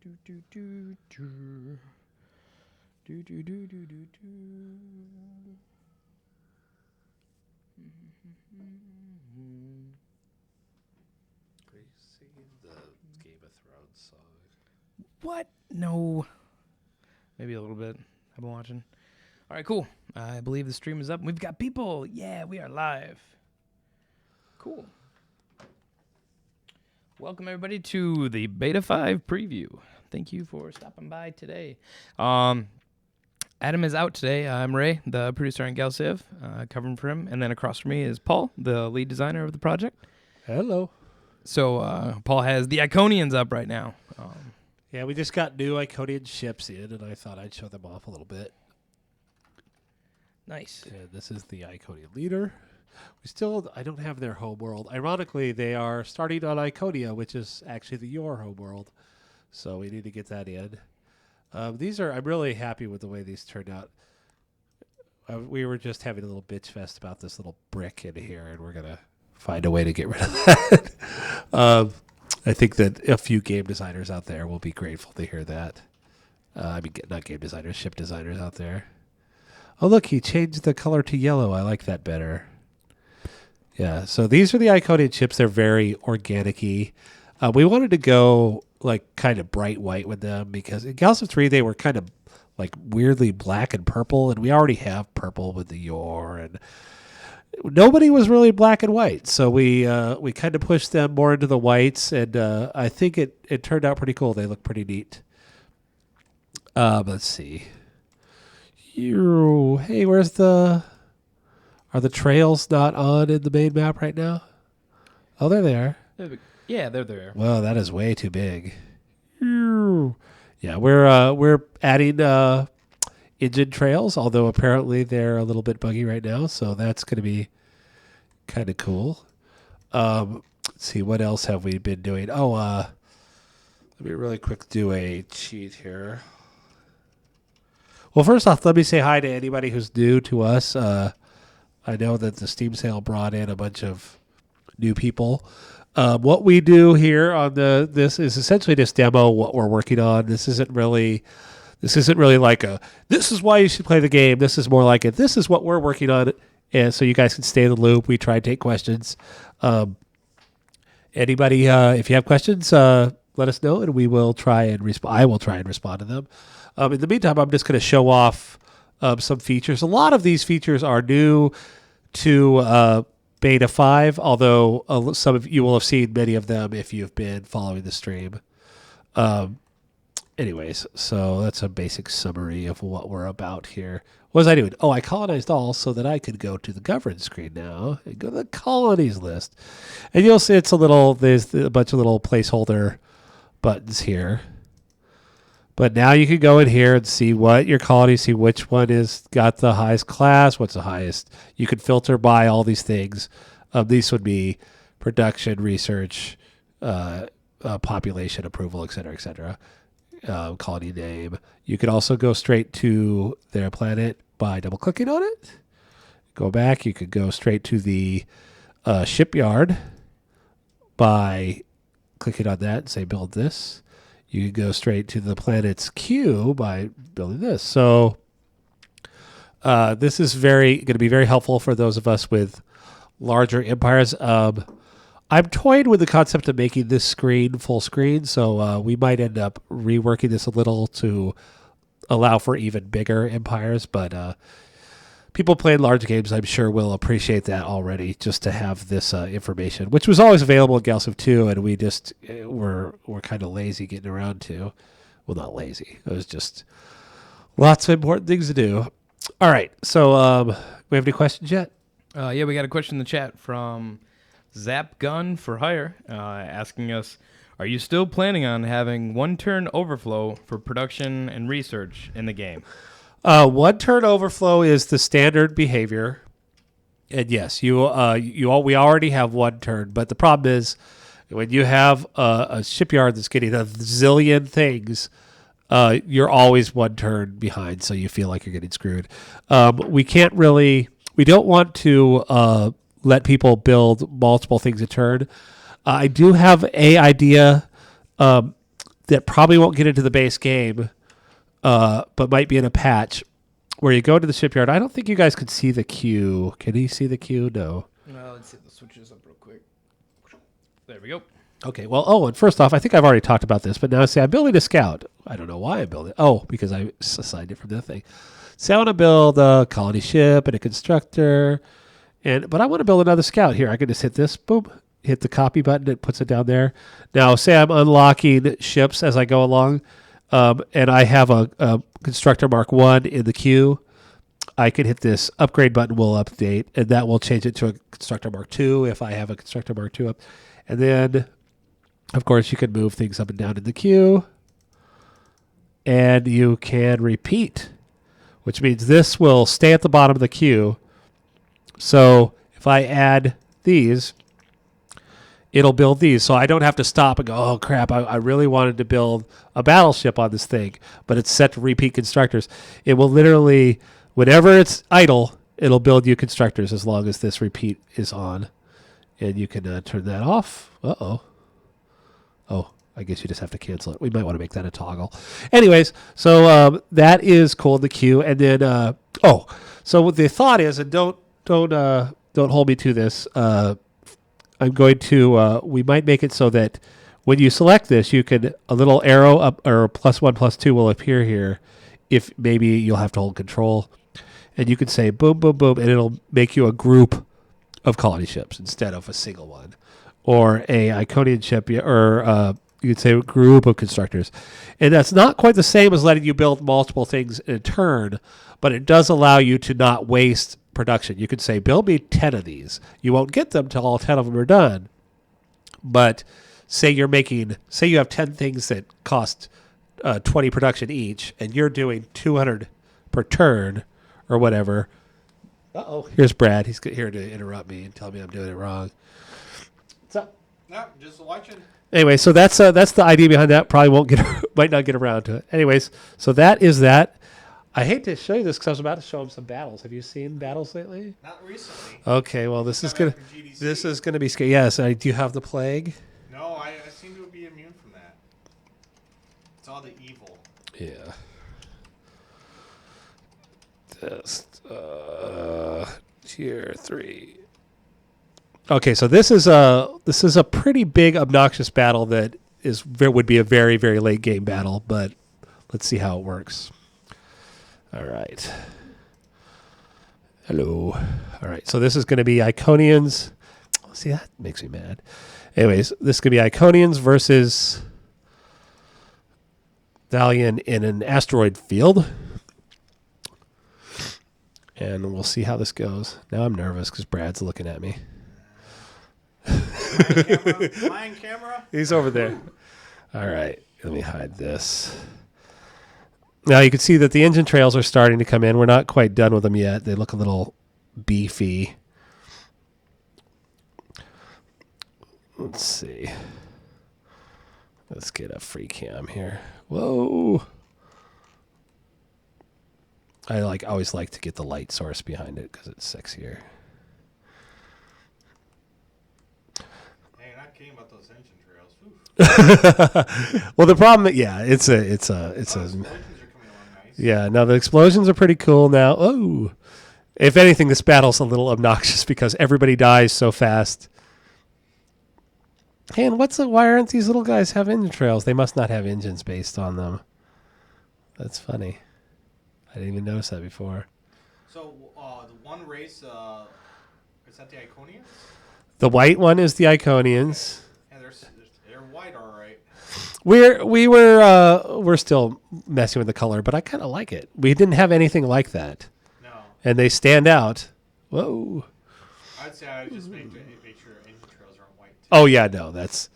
The Game of Thrones song. What? No. Maybe a little bit. I've been watching. All right, cool. I believe the stream is up. We've got people. Yeah, we are live. Cool. Welcome, everybody, to the Beta 5 preview. Thank you for stopping by today. Adam is out today. I'm Ray, the producer on Galciv, covering for him. And then across from me is Paul, the lead designer of the project. Hello. So Paul has the Iconians up right now. Yeah, we just got new Iconian ships in, and I thought I'd show them off a little bit. Nice. And this is the Iconian leader. I don't have their home world. Ironically, they are starting on Iconia, which is actually your home world. So we need to get that in. I'm really happy with the way these turned out. We were just having a little bitch fest about this little brick in here, and we're going to find a way to get rid of that. I think that a few game designers out there will be grateful to hear that. Not game designers, ship designers out there. Oh, look, he changed the color to yellow. I like that better. Yeah, so these are the Iconian ships. They're very organic-y. We wanted to go like kind of bright white with them because in Galactic 3 they were kind of like weirdly black and purple, and we already have purple with the Yor, and nobody was really black and white. So we kind of pushed them more into the whites, and I think it turned out pretty cool. They look pretty neat. Let's see. Hey, are the trails not on in the main map right now? Oh, they're there. Yeah, they're there. Well, that is way too big. Yeah, we're adding engine trails, although apparently they're a little bit buggy right now, so that's going to be kind of cool. Let's see, what else have we been doing? Let me really quick do a cheat here. Well, first off, let me say hi to anybody who's new to us. I know that the Steam sale brought in a bunch of new people. What we do here on this is essentially just demo what we're working on. This isn't really like this is why you should play the game. This is more like this is what we're working on, and so you guys can stay in the loop. We try and take questions. Anybody, if you have questions, let us know, and we will try and respond. I will try and respond to them. In the meantime, I'm just going to show off some features. A lot of these features are new to Beta 5, although some of you will have seen many of them if you've been following the stream. Anyways, so that's a basic summary of what we're about here. What was I doing? Oh, I colonized all so that I could go to the govern screen now and go to the colonies list. And you'll see there's a bunch of little placeholder buttons here. But now you can go in here and see what your colony, see which one is got the highest class, what's the highest. You can filter by all these things. These would be production, research, population, approval, et cetera, colony name. You could also go straight to their planet by double-clicking on it. Go back. You could go straight to the shipyard by clicking on that and say, build this. You could go straight to the planet's queue by building this. So this is going to be very helpful for those of us with larger empires. I'm toying with the concept of making this screen full screen, so we might end up reworking this a little to allow for even bigger empires. But people playing large games, I'm sure, will appreciate that already, just to have this information, which was always available in Galciv 2, and we just were kind of lazy getting around to. Well, not lazy. It was just lots of important things to do. All right, so we have any questions yet? Yeah, we got a question in the chat from Zap Gun for Hire, asking us, are you still planning on having one-turn overflow for production and research in the game? One-turn overflow is the standard behavior. And yes, we already have one turn, but the problem is when you have a shipyard that's getting a zillion things, you're always one turn behind, so you feel like you're getting screwed. We don't want to let people build multiple things a turn. I do have an idea that probably won't get into the base game, but might be in a patch where you go to the shipyard. I don't think you guys can see the queue. Can you see the queue? No. Let's hit the switches up real quick. There we go. Okay, well, and first off, I think I've already talked about this, but now I'm building a scout. I don't know why I'm building. Oh, because I assigned it from the thing. So I want to build a colony ship and a constructor, but I want to build another scout here. I can just hit this, boom, hit the copy button. It puts it down there. Now, say I'm unlocking ships as I go along, and I have a constructor Mark 1 in the queue. I can hit this upgrade button will update, and that will change it to a constructor Mark 2 if I have a constructor Mark 2 up. And then, of course, you can move things up and down in the queue. And you can repeat, which means this will stay at the bottom of the queue. So if I add these, it'll build these. So I don't have to stop and go, oh, crap, I really wanted to build a battleship on this thing, but it's set to repeat constructors. It will literally, whenever it's idle, it'll build you constructors as long as this repeat is on. And you can turn that off. Uh-oh. Oh, I guess you just have to cancel it. We might want to make that a toggle. Anyways, so that is cool in the queue. And then, so what the thought is, and don't hold me to this. I'm going to, we might make it so that when you select this, you can, a little arrow up or +1, +2 will appear here. If maybe you'll have to hold control, and you can say boom, boom, boom, and it'll make you a group of colony ships instead of a single one, or a Iconian ship, or you could say a group of constructors. And that's not quite the same as letting you build multiple things in turn, but it does allow you to not waste production. You could say, build me 10 of these. You won't get them till all 10 of them are done. But say you have 10 things that cost 20 production each, and you're doing 200 per turn or whatever. Uh-oh, here's Brad. He's here to interrupt me and tell me I'm doing it wrong. What's up? No, just watching. Anyway, so that's the idea behind that. Probably might not get around to it. Anyways, so that is that. I hate to show you this because I was about to show him some battles. Have you seen battles lately? Not recently. Okay, well this is gonna be scary. Yes, do you have the plague? No, I seem to be immune from that. It's all the evil. Yeah. Just tier 3. Okay, so this is a pretty big obnoxious battle that would be a very, very late game battle, but let's see how it works. All right. Hello. All right, so this is going to be Iconians. See, that makes me mad. Anyways, this is going to be Iconians versus Thalian in an asteroid field. And we'll see how this goes. Now I'm nervous because Brad's looking at me. Flying camera? He's over there. All right, let me hide this. Now you can see that the engine trails are starting to come in. We're not quite done with them yet. They look a little beefy. Let's see. Let's get a free cam here. Whoa. I always like to get the light source behind it because it's sexier. Hey, you're not kidding about those engine trails. Oof. Well, the problem, it's a. Explosions are coming along nice. Yeah, now the explosions are pretty cool now. Oh, if anything, this battle's a little obnoxious because everybody dies so fast. Hey, and why aren't these little guys have engine trails? They must not have engines based on them. That's funny. I didn't even notice that before. So the one race, is that the Iconians? The white one is the Iconians. Yeah, they're white, all right. We're still messing with the color, but I kind of like it. We didn't have anything like that. No. And they stand out. Whoa. I'd say I just make sure engine trails aren't white. Too. Oh yeah, no, that's.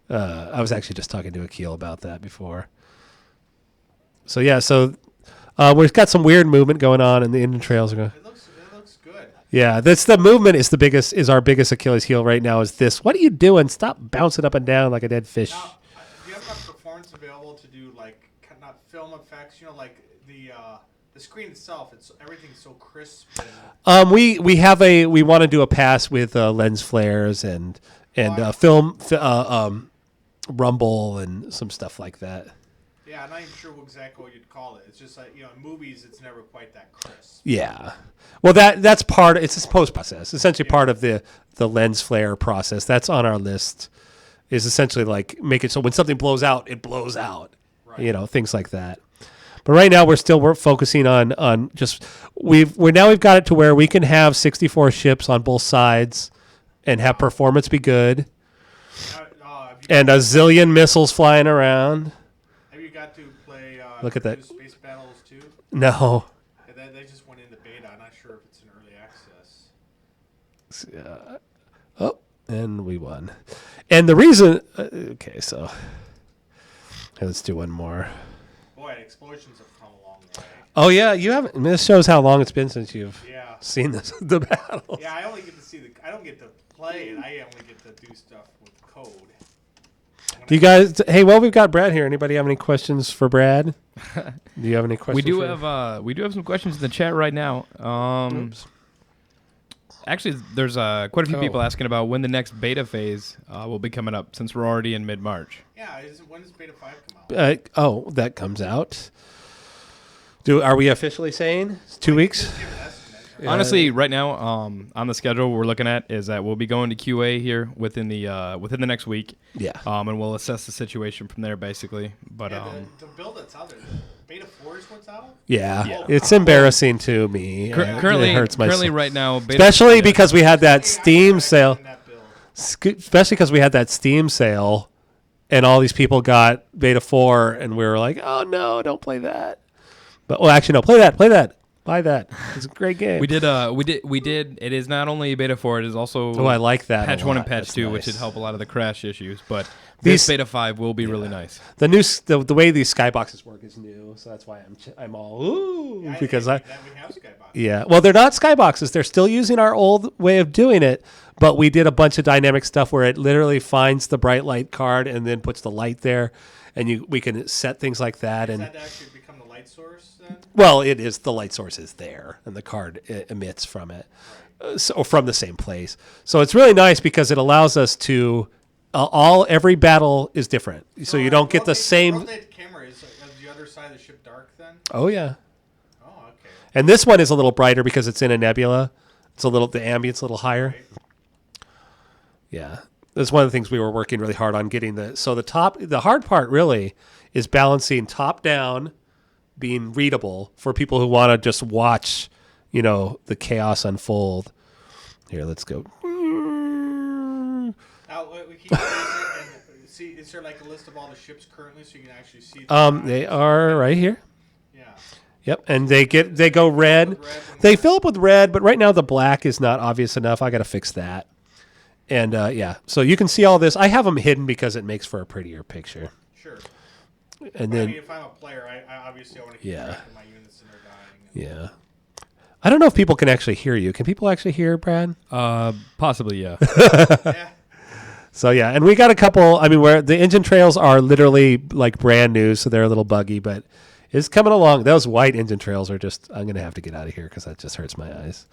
I was actually just talking to Akil about that before. So yeah, we've got some weird movement going on, and the engine trails are going. It looks good. Yeah, the movement is our biggest Achilles heel right now. Is this? What are you doing? Stop bouncing up and down like a dead fish. Now, do you have enough performance available to do not film effects? Like the screen itself. Everything's so crisp. And We want to do a pass with lens flares and film rumble and some stuff like that. Yeah, I'm not even sure exactly what you'd call it. It's just like, in movies, it's never quite that crisp. Yeah. Well, that's part. It's a post process. Essentially, part of the lens flare process. That's on our list. Is essentially like make it so when something blows out, it blows out. Right. Things like that. But right now we're focusing on just we've got it to where we can have 64 ships on both sides and have performance be good. And a zillion missiles flying around. Have you got to play Look at that. Space Battles 2? No. Yeah, they just went into beta. I'm not sure if it's in early access. And we won. And the reason... okay, so... let's do one more. Boy, explosions have come a long way. Oh, yeah, you haven't... this shows how long it's been since you've seen the battles. Yeah, I only get to see I don't get to play it. I only get to do stuff with code. Do you guys... Hey, well, we've got Brad here. Anybody have any questions for Brad? Do you have any questions? We do have some questions in the chat right now. Oops. Actually, there's quite a few people asking about when the next beta phase will be coming up, since we're already in mid-March. Yeah, when does Beta 5 come out? That comes out. Are we officially saying it's 2 weeks? Honestly, right now, on the schedule we're looking at is that we'll be going to QA here within the next week. Yeah. And we'll assess the situation from there, basically. But the build that's out there, Beta 4 is what's out? Yeah. It's embarrassing to me. Currently, it hurts my soul. right now, especially because we had that Steam sale. Especially because we had that Steam sale, and all these people got Beta 4, and we were like, "Oh no, don't play that." But actually, no, play that. Buy that. It's a great game. We did. It is not only Beta 4. It is also. Oh, I like that. Patch 1 and Patch 2, which should help a lot of the crash issues. But this Beta 5 will be really nice. The way these skyboxes work is new, so that's why I'm all ooh because we have skyboxes. Yeah. Well, they're not skyboxes. They're still using our old way of doing it, but we did a bunch of dynamic stuff where it literally finds the bright light card and then puts the light there, and we can set things like that. Does and that actually become the light source then? Well, it is. The light source is there, and the card emits from it, or from the same place. So it's really nice because it allows us to every battle is different, so you don't get the same. Rotate camera is the other side of the ship dark then? Oh yeah. Oh okay. And this one is a little brighter because it's in a nebula. It's the ambience a little higher. Right. Yeah, that's one of the things we were working really hard on getting the hard part really is balancing top down, being readable for people who want to just watch, the chaos unfold. Here, let's go. Now, we keep see. Is there like a list of all the ships currently, so you can actually see? They are right here. Yeah. Yep, and they go red. They fill up with red, but right now the black is not obvious enough. I got to fix that. And so you can see all this. I have them hidden because it makes for a prettier picture. Sure. And then, if I'm a player, I obviously want to keep track of my units and they're dying. Yeah. I don't know if people can actually hear you. Can people actually hear, Brad? Possibly, yeah. Yeah. So yeah, and we got a couple. I mean, where the engine trails are literally like brand new, so they're a little buggy, but it's coming along. Those white engine trails are just. I'm gonna have to get out of here because that just hurts my eyes.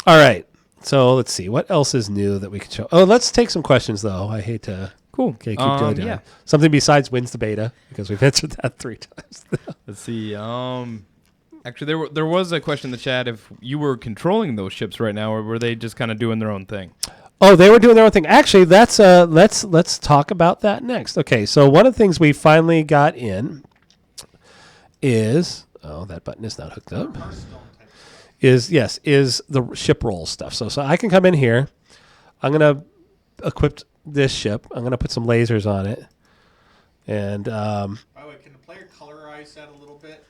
All right. So let's see what else is new that we can show. Oh, let's take some questions though. I hate to. Cool. Okay, keep going. Yeah. Something besides wins the beta because we've answered that 3 times. Let's see. Actually, there was a question in the chat if you were controlling those ships right now, or were they just kind of doing their own thing? Oh, they were doing their own thing. Actually, that's let's talk about that next. Okay, so one of the things we finally got in is that button is not hooked up. Is the ship roll stuff. So I can come in here. I'm gonna equip this ship. I'm gonna put some lasers on it, and by the way, can the player colorize that a little bit?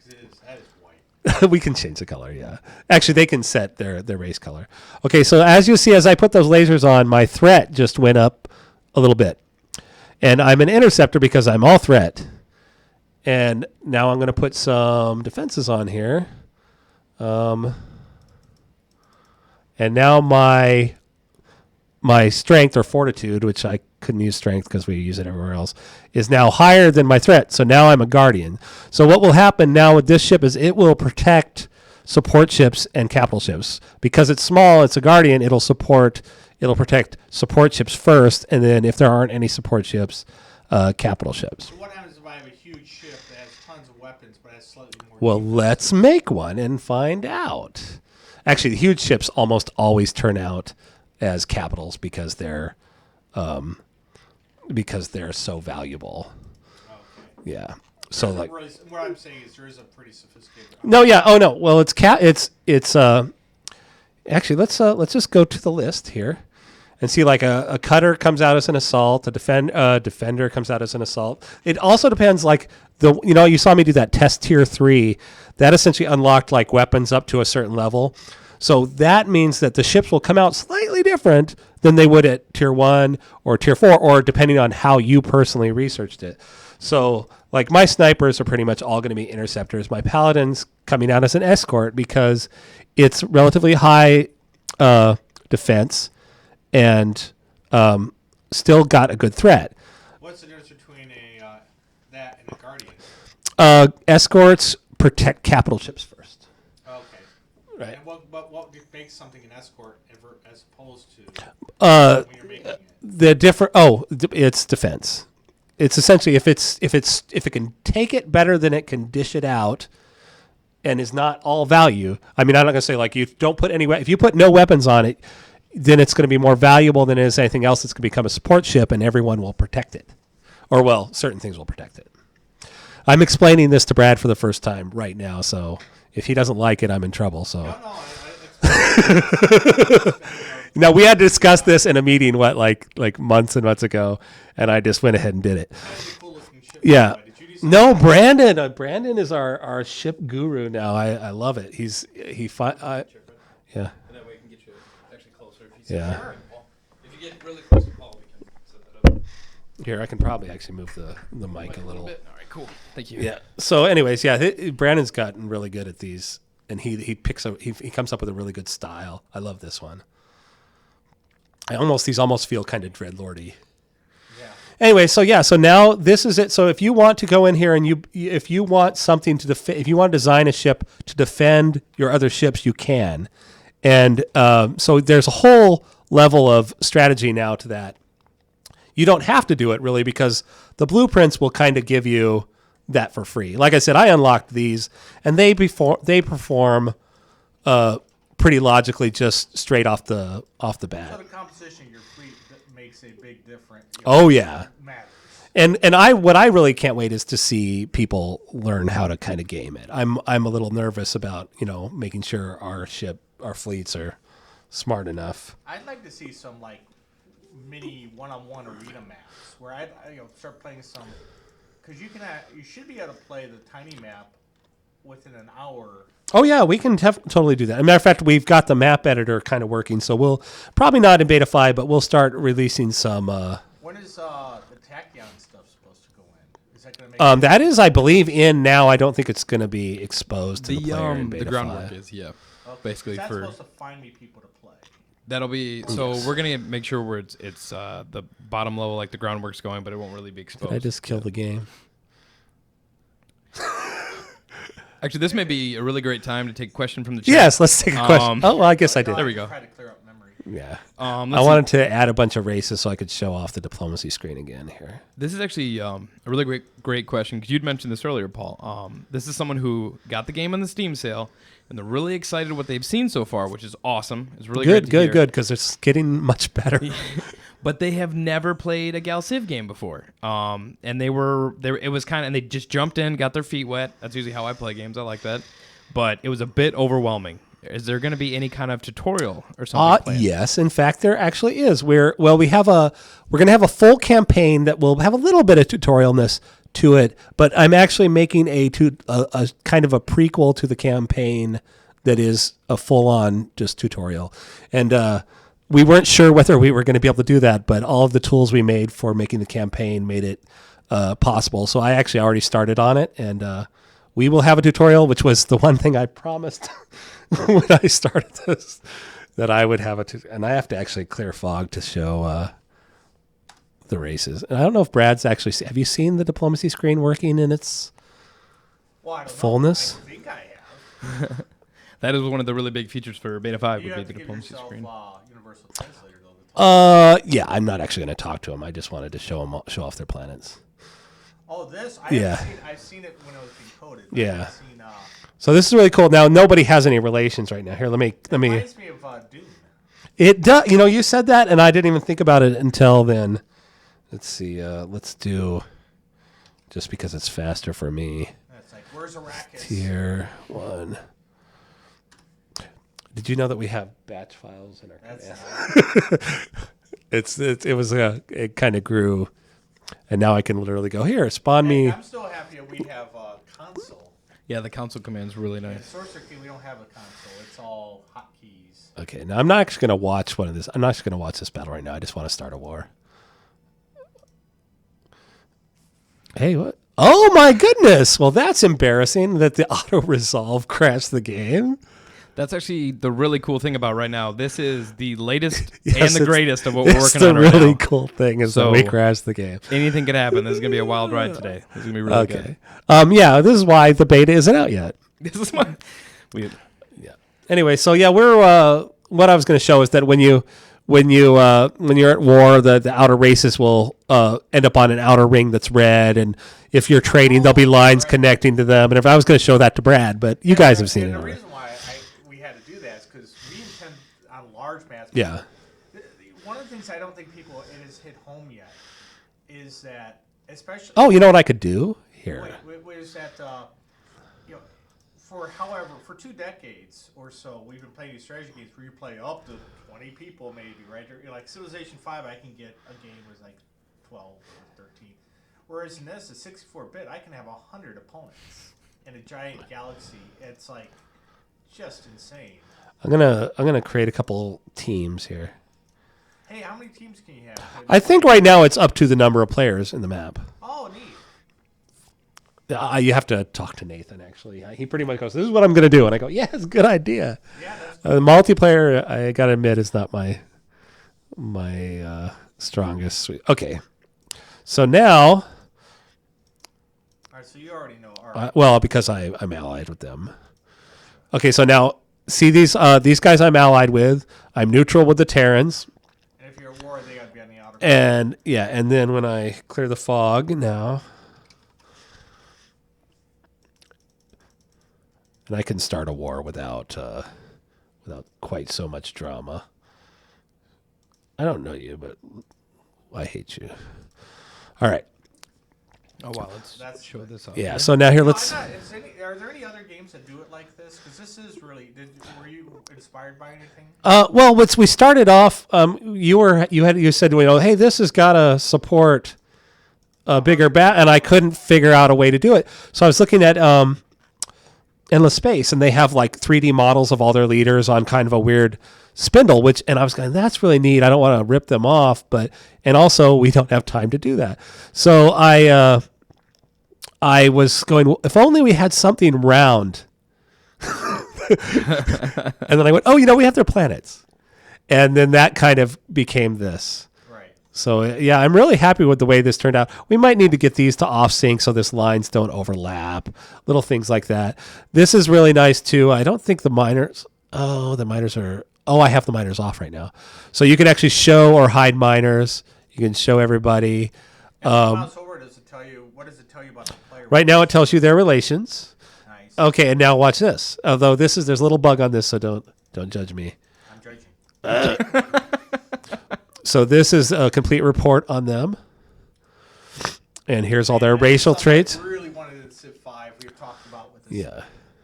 Because that is white. we can change the color. Yeah, actually, they can set their race color. Okay, so as you see, as I put those lasers on, my threat just went up a little bit, and I'm an interceptor because I'm all threat. And now I'm gonna put some defenses on here. And now my strength or fortitude, which I couldn't use strength because we use it everywhere else, is now higher than my threat. So now I'm a guardian. So what will happen now with this ship is it will protect support ships and capital ships. Because it's small, it's a guardian, it'll support it'll protect support ships first, and then if there aren't any support ships, capital ships. So what happens if I have a huge ship that has tons of weapons but has slightly more? Well, defense? let's make one and find out. Actually, the huge ships almost always turn out as capitals because they're so valuable. Okay. Yeah. So like, Really, what I'm saying is there is a pretty sophisticated. no, yeah. Oh no. Well, it's actually let's just go to the list here and see like a cutter comes out as an assault, a defender comes out as an assault. It also depends like you saw me do that test tier 3 that essentially unlocked like weapons up to a certain level. So that means that the ships will come out slightly different than they would at tier 1 or tier 4 or depending on how you personally researched it. So like my snipers are pretty much all going to be interceptors. My paladin's coming out as an escort because it's relatively high defense and still got a good threat. What's the difference between that and a guardian? Escorts protect capital ships first. Okay. Right. And what makes something an escort as opposed to when you're making it? It's defense. It's essentially if it can take it better than it can dish it out, and is not all value. I mean, I'm not gonna say like you don't put if you put no weapons on it, then it's going to be more valuable than it is anything else. It's going to become a support ship, and everyone will protect it, or well, certain things will protect it. I'm explaining this to Brad for the first time right now, so if he doesn't like it, I'm in trouble. So. No. No, we had to discuss this in a meeting like months and months ago, and I just went ahead and did it. Yeah. No, Brandon. Brandon is our ship guru now. I love it. Yeah. And that way I can get you actually closer. If you Yeah. If you get really close to Paul, we can set that up. Here, I can probably actually move the mic a little. bit. All right, cool. Thank you. Yeah. So, anyways, yeah, Brandon's gotten really good at these, and he comes up with a really good style. I love this one. These almost feel kind of dreadlordy. Yeah. Anyway, so now this is it. So if you want to go in here and if you want something to if you want to design a ship to defend your other ships, you can. And so there's a whole level of strategy now to that. You don't have to do it really because the blueprints will kind of give you that for free. Like I said, I unlocked these and they perform pretty logically just straight off the bat. So the composition of your fleet makes a big difference. Oh yeah. Matters. And what I really can't wait is to see people learn how to kind of game it. I'm a little nervous about, making sure our fleets are smart enough. I'd like to see some like mini one-on-one arena maps where I start playing some, because you should be able to play the tiny map within an hour. Oh yeah, we can totally do that. As a matter of fact, we've got the map editor kind of working, so we'll probably not in beta 5, but we'll start releasing some. When is the tachyon stuff supposed to go in? Is that going to make? That is, I believe, in now. I don't think it's going to be exposed to the player in beta the groundwork 5. is Okay. basically That's for supposed to find me people to play. that'll be so we're gonna make sure where it's the bottom level like the groundwork's going, but it won't really be exposed. Did I just kill the game? Actually, this may be a really great time to take a question from the chat. Yes, let's take a question. Oh, well, I guess I did. There we go. Try to clear up memory. Yeah. I I wanted to add a bunch of races so I could show off the diplomacy screen again here. This is actually a really great question because you'd mentioned this earlier, Paul. This is someone who got the game on the Steam sale, and they're really excited what they've seen so far, which is awesome. It's really Good, great to hear. because it's getting much better. But they have never played a Gal Civ game before, and they just jumped in, got their feet wet. That's usually how I play games. I like that, but it was a bit overwhelming. Is there going to be any kind of tutorial or something planned? Yes, in fact, there actually is. We're going to have a full campaign that will have a little bit of tutorialness to it, but I'm actually making a kind of a prequel to the campaign that is a full-on just tutorial. And we weren't sure whether we were going to be able to do that, but all of the tools we made for making the campaign made it possible. So I actually already started on it, and we will have a tutorial, which was the one thing I promised when I started this, that I would have and I have to actually clear fog to show the races. And I don't know if Brad's actually have you seen the diplomacy screen working in its fullness? I think I have. That is one of the really big features for Beta 5 You would be have the to give diplomacy yourself screen. Universal Translator though to Yeah, I'm not actually going to talk to them. I just wanted to show off their planets. Oh, this? I've seen it when it was being coded. Yeah. So this is really cool. Now nobody has any relations right now. Here, let me. It reminds me of Dune. It does. You know, you said that, and I didn't even think about it until then. Let's see. Let's do. Just because it's faster for me. It's like, where's Arrakis? Tier 1. Did you know that we have batch files in our it kind of grew, and now I can literally go here, spawn me. I'm still happy that we have a console. Yeah, the console command's really nice. In Sorcerer King, we don't have a console. It's all hotkeys. Okay, now I'm not actually going to watch one of this. I'm not actually going to watch this battle right now. I just want to start a war. Hey, what? Oh my goodness! Well, that's embarrassing that the auto resolve crashed the game. That's actually the really cool thing about right now. This is the latest Yes, and the greatest of what we're working on right now. The really cool thing is that we crashed the game. Anything could happen. This is gonna be a wild ride today. This is gonna be really good. Yeah, this is why the beta isn't out yet. This is why. Yeah. Anyway, so yeah, we're what I was going to show is that when you're at war, the outer races will end up on an outer ring that's red, and if you're trading, there'll be lines connecting to them. And if I was going to show that to Brad, but you guys have seen it. The reason why we had to do that is because we intend on large maps. Yeah. One of the things I don't think it has hit home yet is that, especially. Oh, you know what I could do here? Was that for 2 decades or so, we've been playing these strategy games where you play up to 20 people maybe, right? Or, like Civilization 5, I can get a game with like 12 or 13. Whereas in this, at 64-bit, I can have 100 opponents in a giant galaxy. It's like just insane. I'm gonna create a couple teams here. Hey, how many teams can you have? I think right now it's up to the number of players in the map. Oh, neat. You have to talk to Nathan, actually. He pretty much goes, this is what I'm going to do. And I go, yeah, it's a good idea. Yeah, multiplayer, I got to admit, is not my strongest suite. Okay. So now. All right, so you already know. Well, because I'm allied with them. Okay, so now, see these guys I'm allied with. I'm neutral with the Terrans. And if you're at war, they got to be on the outer. And, yeah, and then when I clear the fog now. And I can start a war without quite so much drama. I don't know you, but I hate you. All right. Oh, wow. Let's show this off. Yeah, so now here let's... Are there any other games that do it like this? Because this is really... Were you inspired by anything? Well, we started off... You said, hey, this has got to support a bigger bat, and I couldn't figure out a way to do it. So I was looking at... Endless Space, and they have like 3D models of all their leaders on kind of a weird spindle, and I was going, that's really neat. I don't want to rip them off, and also we don't have time to do that. So I was going, if only we had something round. And then I went, we have their planets. And then that kind of became this. So, yeah, I'm really happy with the way this turned out. We might need to get these to off-sync so this lines don't overlap, little things like that. This is really nice, too. I don't think the miners... I have the miners off right now. So you can actually show or hide miners. You can show everybody. What does it tell you about the player? Right now it tells you their relations. Nice. Okay, and now watch this. Although there's a little bug on this, so don't judge me. I'm judging. So this is a complete report on them. And here's all their racial traits. I really wanted in Civ 5 we talked about with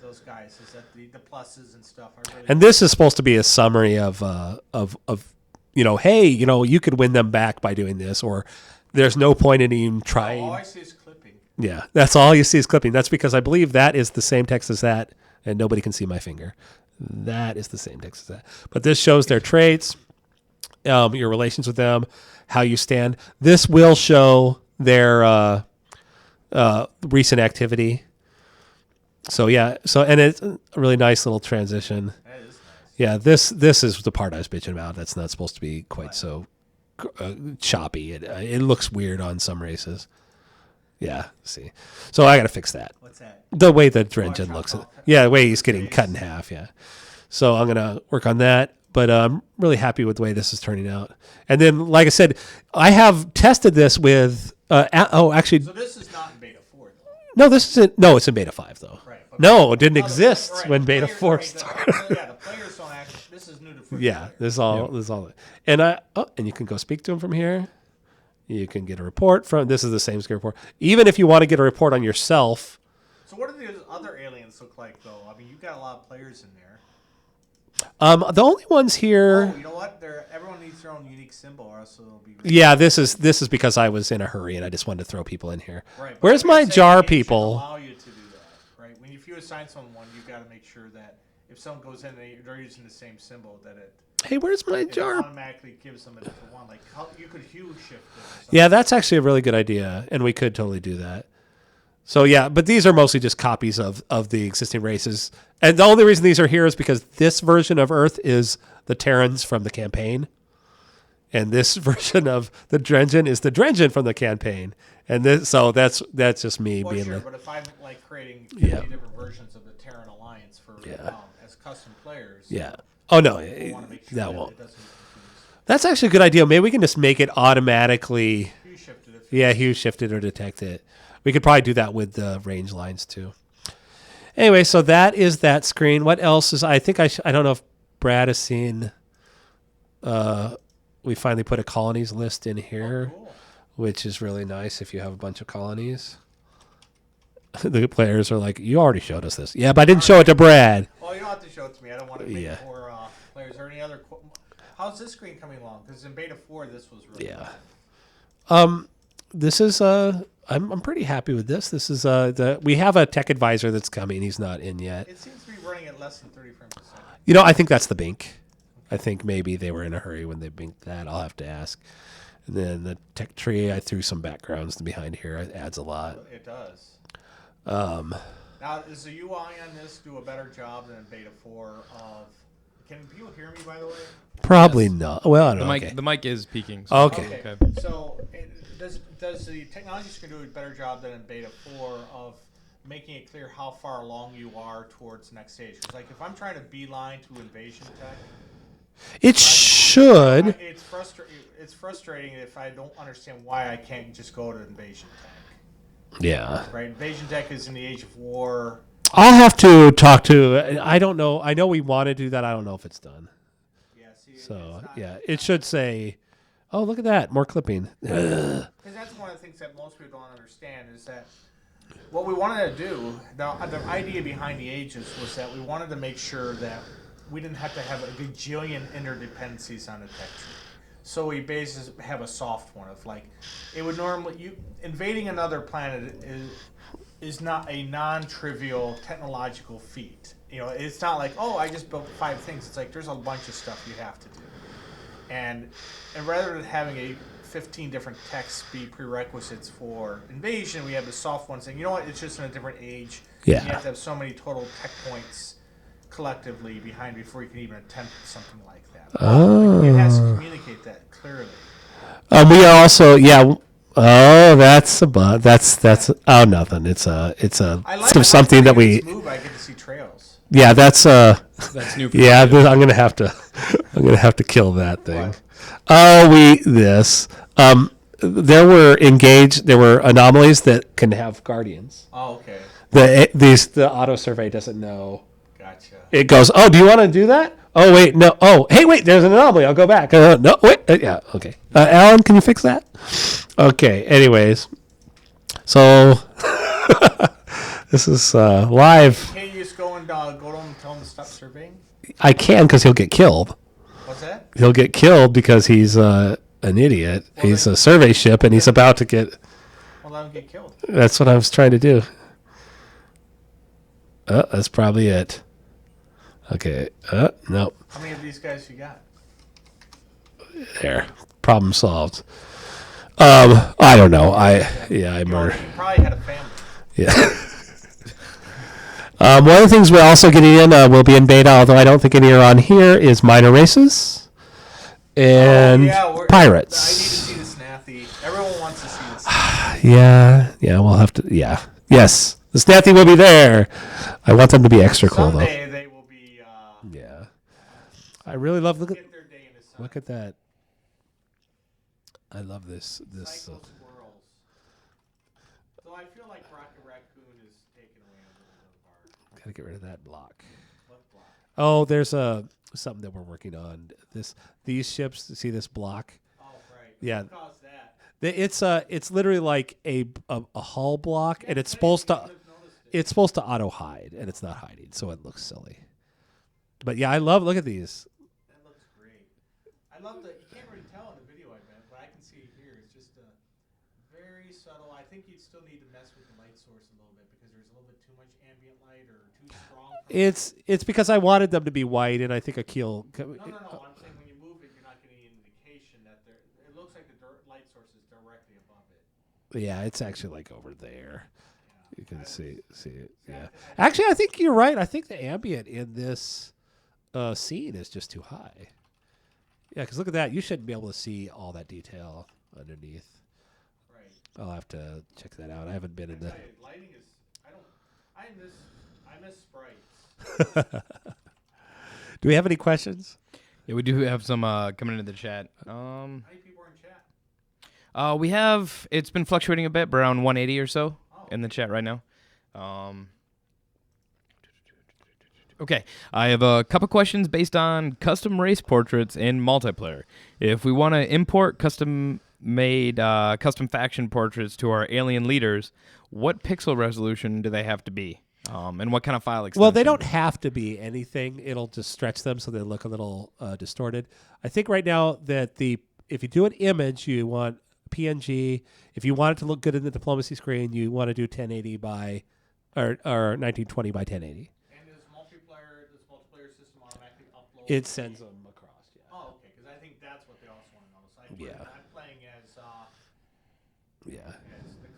those guys is that the pluses and stuff. And this is supposed to be a summary of hey, you could win them back by doing this, or there's no point in even trying. All I see is clipping. Yeah, that's all you see is clipping. That's because I believe that is the same text as that, and nobody can see my finger. That is the same text as that. But this shows their traits. Your relations with them, how you stand. This will show their recent activity. So yeah, and it's a really nice little transition. That is nice. Yeah, this is the part I was bitching about. That's not supposed to be quite so choppy. It looks weird on some races. Yeah, see. So I got to fix that. What's that? The way the Drengen looks. Yeah, the way he's getting cut in half. Yeah. So I'm gonna work on that. But I'm really happy with the way this is turning out. And then, like I said, I have tested this with. Actually, So this is not in beta 4, though. no, this isn't. No, it's in beta 5 though. Right. No, it didn't Oh, exist right, when the beta players- 4 right, started. the players don't actually. This is new to first Yeah, player. this is all. And and you can go speak to him from here. You can get a report from. This is the same screen report. Even if you want to get a report on yourself. So what do the other aliens look like, though? I mean, you've got a lot of players in there. The only ones here. Oh, you know what? Everyone needs their own unique symbol, or else it'll be. Yeah, this is because I was in a hurry and I just wanted to throw people in here. Right. but Where's I'm my saying jar it should people? Allow you to do that, right? If you assign someone, you've got to make sure that if someone goes in, they're using the same symbol, that Hey, where's my it jar? automatically gives them a different one. Like you could hue shift it. Or something. Yeah, that's actually a really good idea, and we could totally do that. So yeah, but these are mostly just copies of the existing races, and the only reason these are here is because this version of Earth is the Terrans from the campaign, and this version of the Drengen is the Drengen from the campaign, and that's just me Well, being sure, like, but if I'm like creating 50 Yeah. different versions of the Terran Alliance for as custom players, yeah. Oh no, we want to make sure that that won't. it doesn't confuse. That's actually a good idea. Maybe we can just make it automatically. Hue shifted if Yeah, hue shift it or detect it. We could probably do that with the range lines too. Anyway, so that is that screen. What else is? I think I don't know if Brad has seen. We finally put a colonies list in here, cool. which is really nice if you have a bunch of colonies. The players are like, "You already showed us this." Yeah, but I didn't show it to Brad. Well, you don't have to show it to me. I don't want to make Yeah. it for players or any other. How's this screen coming along? Because in beta 4, this was really Yeah. This is I'm pretty happy with this. This is we have a tech advisor that's coming. He's not in yet. It seems to be running at less than 30 frames a second. You know, I think that's the bink. I think maybe they were in a hurry when they binked that. I'll have to ask. And then the tech tree, I threw some backgrounds behind here. It adds a lot. It does. Now, does the UI on this do a better job than in beta 4 of... Can people hear me, by the way? Probably Yes. not. Well, I The don't know. mic, Okay. the mic is peaking. So Okay. So, does the technology screen do a better job than in beta 4 of making it clear how far along you are towards the next stage? 'Cause, like, if I'm trying to beeline to invasion tech... It should. It's frustrating if I don't understand why I can't just go to invasion tech. Yeah. Right? Invasion tech is in the age of war. I'll have to talk to. I don't know. I know we want to do that. I don't know if it's done. Yeah, see, So it's not, yeah, it should say. Oh, look at that! More clipping. Because that's one of the things that most people don't understand is that what we wanted to do, the idea behind the ages was that we wanted to make sure that we didn't have to have a gajillion interdependencies on the tech tree. So we basically have a soft one of like, it would normally, invading another planet is not a non-trivial technological feat. You know, it's not like, oh, I just built 5 things. It's like, there's a bunch of stuff you have to do. And rather than having 15 different techs be prerequisites for invasion, we have the soft one saying, you know what, it's just in a different age. Yeah. You have to have so many total tech points collectively behind before you can even attempt something like that. Oh. It has to communicate that clearly. We are also Oh, that's a bug. That's nothing. It's something that we. Move, I get to see trails. Yeah, that's that's new. Yeah, I'm gonna have to kill that thing. What? There were anomalies that can have guardians. Oh, okay. The auto survey doesn't know. Gotcha. It goes, oh, do you want to do that? Oh wait, no. Oh, hey, wait, there's an anomaly. I'll go back. No, wait. Yeah, okay. Alan, can you fix that? Okay. Anyways, so this is live. Can't you just go to him and tell him to stop surveying? I can because he'll get killed. What's that? He'll get killed because he's an idiot. Well, he's a survey ship, and he's about to get. Well, let him get killed. That's what I was trying to do. That's probably it. Okay. No. How many of these guys you got? There. Problem solved. I don't know. I murdered. You probably had a family. Yeah. One of the things we're also getting in, will be in beta, although I don't think any are on here, is minor races and pirates. I need to see the Snathy. Everyone wants to see the Snathy. Yeah, we'll have to. Yeah, yes, the Snathy will be there. I want them to be extra cool though. Someday they will be. Yeah, I really love get their day in the sun. look at that. I love this. Psycho squirrels. So I feel like Rocket Raccoon is taking away a little bit of our. Gotta get rid of that block. What block? Oh, there's something that we're working on. These ships. See this block? Oh, right. Yeah. What caused that? It's literally like a hull block, and it's supposed to auto hide, and it's not hiding, so it looks silly. But yeah, look at these. That looks great. I love you can't really tell in the video, I bet, but I can see it here. It's just very subtle. I think you'd still need to mess with the light source a little bit because there's a little bit too much ambient light or too strong. It's because I wanted them to be white, and I think Akil. No. I'm saying when you move it, you're not getting an indication that it looks like the light source is directly above it. Yeah, it's actually like over there. Yeah. You can see it. Yeah. Actually, I think you're right. I think the ambient in this scene is just too high. Yeah, because look at that. You shouldn't be able to see all that detail underneath. Right. I'll have to check that out. I haven't been in the. Lighting is. I miss sprites. Do we have any questions? Yeah, we do have some coming into the chat. How many people are in chat? We have, it's been fluctuating a bit, but around 180 or so in the chat right now. Okay, I have a couple questions based on custom race portraits in multiplayer. If we want to import custom-made custom faction portraits to our alien leaders, what pixel resolution do they have to be? And what kind of file extension? Well, they don't have to be anything. It'll just stretch them so they look a little distorted. I think right now that if you do an image, you want PNG. If you want it to look good in the diplomacy screen, you want to do 1080 by or 1920 by 1080. And does multiplayer system automatically upload? It sends them across. Yeah. Oh, okay. Because I think that's what they also want to know. So I'm playing as the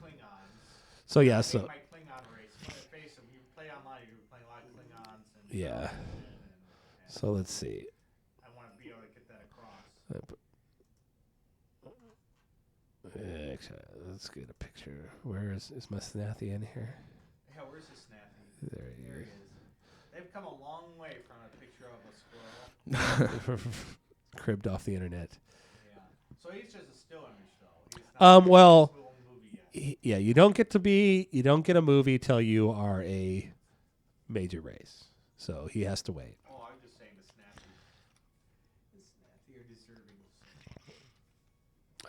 Klingons. So yeah. My So Klingon race. When I face them, you play online, you're playing a lot of Klingons. And yeah. and So let's see. I want to be able to get that across. Actually, let's get a picture. Where is my Snathy in here? Yeah, where's the Snappy? There he There is. he is. They've come a long way from a picture of a squirrel. Cribbed off the internet. Yeah. So he's just a still image, though. He's not Well, a full movie yet. yeah, you don't get a movie till you are a major race. So he has to wait. Oh, I'm just saying the Snappy. The Snappy are deserving.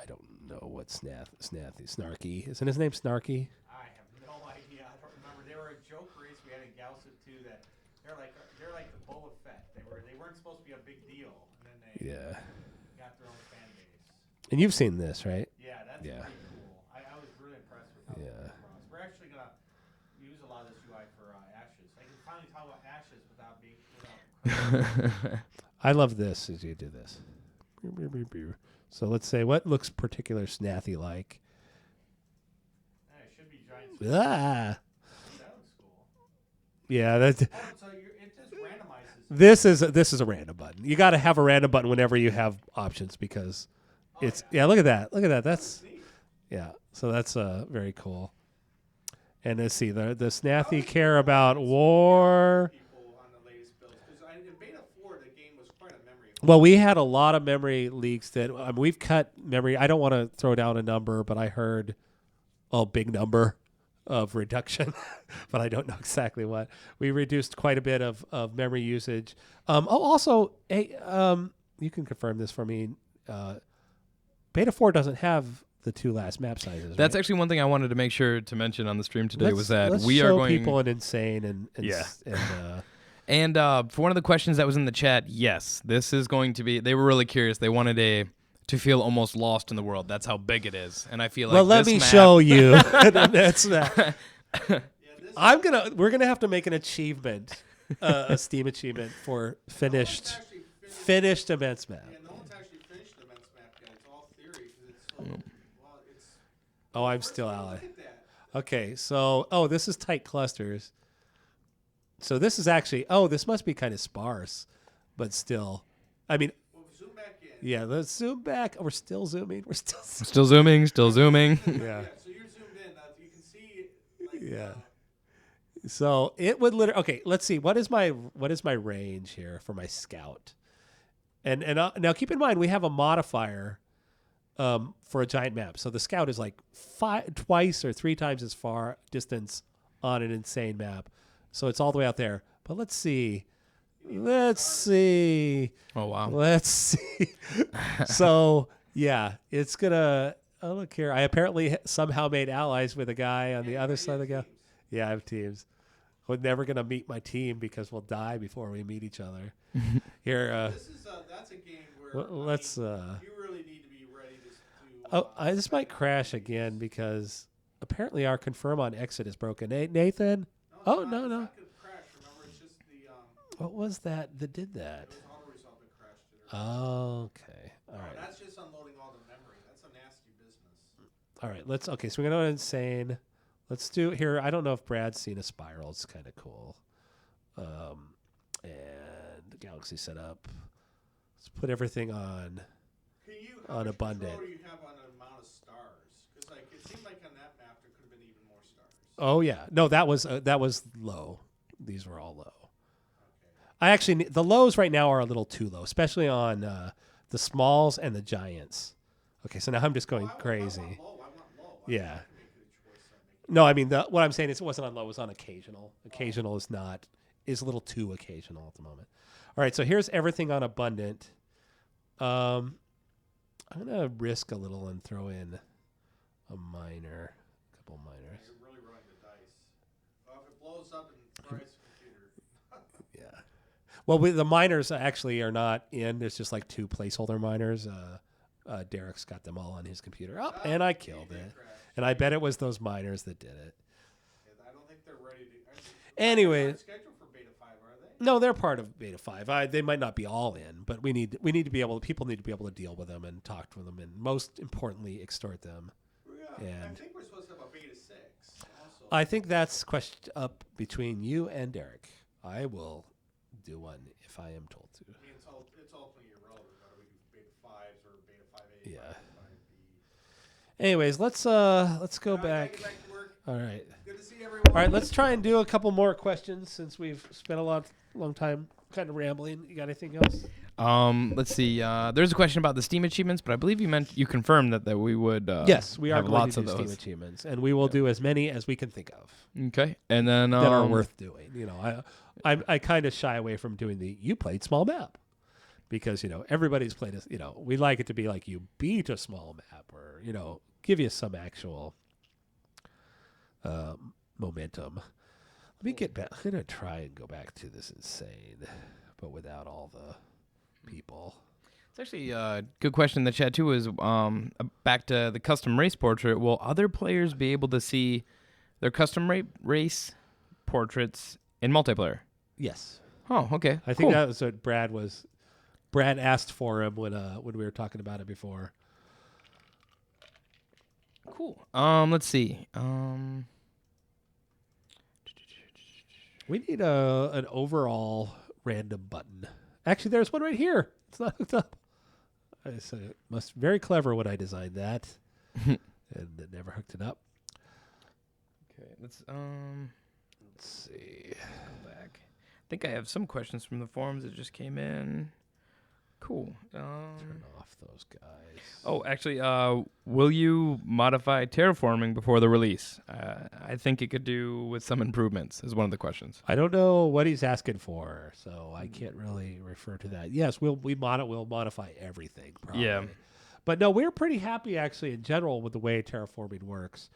I don't know what Snathy. Snarky. Isn't his name Snarky? I have no idea. I don't remember. They were a joke race we had in Galactic too. That they're like the Boba Fett. They weren't supposed to be a big deal, and then they got their own fan base. And you've seen this, right? Yeah, that's pretty cool. I was really impressed with how it came across. We're actually gonna use a lot of this UI for Ashes. I can finally talk about Ashes without being. I love this as you do this. So let's say what looks particular Snathy like. It should be giant. Ah. That looks cool. Yeah, that's. Oh, so it just randomizes. This is a random button. You got to have a random button whenever you have options because it's Look at that. That's yeah. So that's very cool. And let's see the Snathy care about war. Well, we had a lot of memory leaks that we've cut memory. I don't want to throw down a number, but I heard a big number of reduction, but I don't know exactly what. We reduced quite a bit of memory usage. Also, you can confirm this for me. Beta 4 doesn't have the two last map sizes. That's right? actually one thing I wanted to make sure to mention on the stream today was that let's we show are going people an insane and And for one of the questions that was in the chat, yes, this is going to be. They were really curious. They wanted to feel almost lost in the world. That's how big it is. And I feel like let this me map, show you. That's that. We're gonna have to make an achievement, a Steam achievement for finished immense map. Yeah, no one's actually finished the immense map yet. It's all theory because it's Oh, I'm still ally. Look at that. Okay, so this is tight clusters. So this is actually this must be kind of sparse, but still, I mean. Well, zoom back in. Yeah, let's zoom back. Oh, we're still zooming. Still zooming. Still zooming. Yeah. So you're zoomed in. You can see. Yeah. So it would literally. Okay, let's see. What is my range here for my scout? And now keep in mind we have a modifier for a giant map. So the scout is like twice or 3 times as far distance on an insane map. So it's all the way out there. But let's see. Let's see. Oh, wow. Let's see. So, yeah, it's going to... Oh, look here. I apparently somehow made allies with a guy on the other side of the galaxy. Yeah, I have teams. We're never going to meet my team because we'll die before we meet each other. Here, that's a game where let's... you really need to be ready to this might crash again because apparently our confirm on exit is broken. Nathan? No. It's not gonna crash. Remember, it's just the What was that did that? it was auto-resolve that crashed it. Okay. All right. That's just unloading all the memory. That's a nasty business. All right. So we're going to go insane. Let's do here. I don't know if Brad's seen a spiral. It's kind of cool. And the galaxy setup. Let's put everything on How much abundant. control do you have on the amount of stars? Because like it seemed like on that map there could have been even more stars. Oh yeah. No, that was low. These were all low. I actually the lows right now are a little too low, especially on the smalls and the giants. Okay, so now I'm just going crazy. I want low. Yeah. I can make a choice on making No, I mean what I'm saying is it wasn't on low, it was on occasional. Occasional is a little too occasional at the moment. All right, so here's everything on abundant. I'm gonna risk a little and throw in a couple minors. You're really rolling the dice. Well, if it blows up and fries the computer. Yeah. Well, the miners actually are not in. There's just like 2 placeholder miners. Derek's got them all on his computer. Oh, and I killed it. And I bet it was those miners that did it. I don't think they're ready to. Anyway. They're not scheduled for beta 5, are they? No, they're part of Beta 5. They might not be all in, but we need to be able. People need to be able to deal with them and talk to them, and most importantly, extort them. Yeah, I And think we're supposed to have a beta 6. Also. I think that's question up between you and Derek. I will do one if I am told to. I mean, it's ultimately irrelevant whether we do beta 5s or beta 5A. Yeah. 5B. Anyways, let's go All right, back. get back to work. All right. Good to see everyone. All right, let's try and do a couple more questions since we've spent a long time kind of rambling. You got anything else? Let's see. There's a question about the Steam achievements, but I believe you confirmed that we would. Yes, we are have going lots to do of Steam those. achievements, and we will do as many as we can think of Okay, and then that are worth doing. You know, I kind of shy away from doing you played small map because everybody's played this. We like it to be like you beat a small map or give you some actual momentum. Let me get back. I'm gonna try and go back to this insane, but without all the people. It's actually a good question in the chat too. Is back to the custom race portrait. Will other players be able to see their custom race portraits in multiplayer? Yes. Oh, okay. I think cool. that was what Brad asked for him when we were talking about it before. Cool. Let's see. We need an overall random button. Actually, there's one right here. It's not hooked up. It must very clever when I designed that, and it never hooked it up. Okay. Let's see. go back. I think I have some questions from the forums that just came in. Cool. Turn off those guys. Oh, actually, will you modify terraforming before the release? I think it could do with some improvements, is one of the questions. I don't know what he's asking for, so I can't really refer to that. Yes, we'll modify everything, probably. Yeah. But no, we're pretty happy, actually, in general, with the way terraforming works.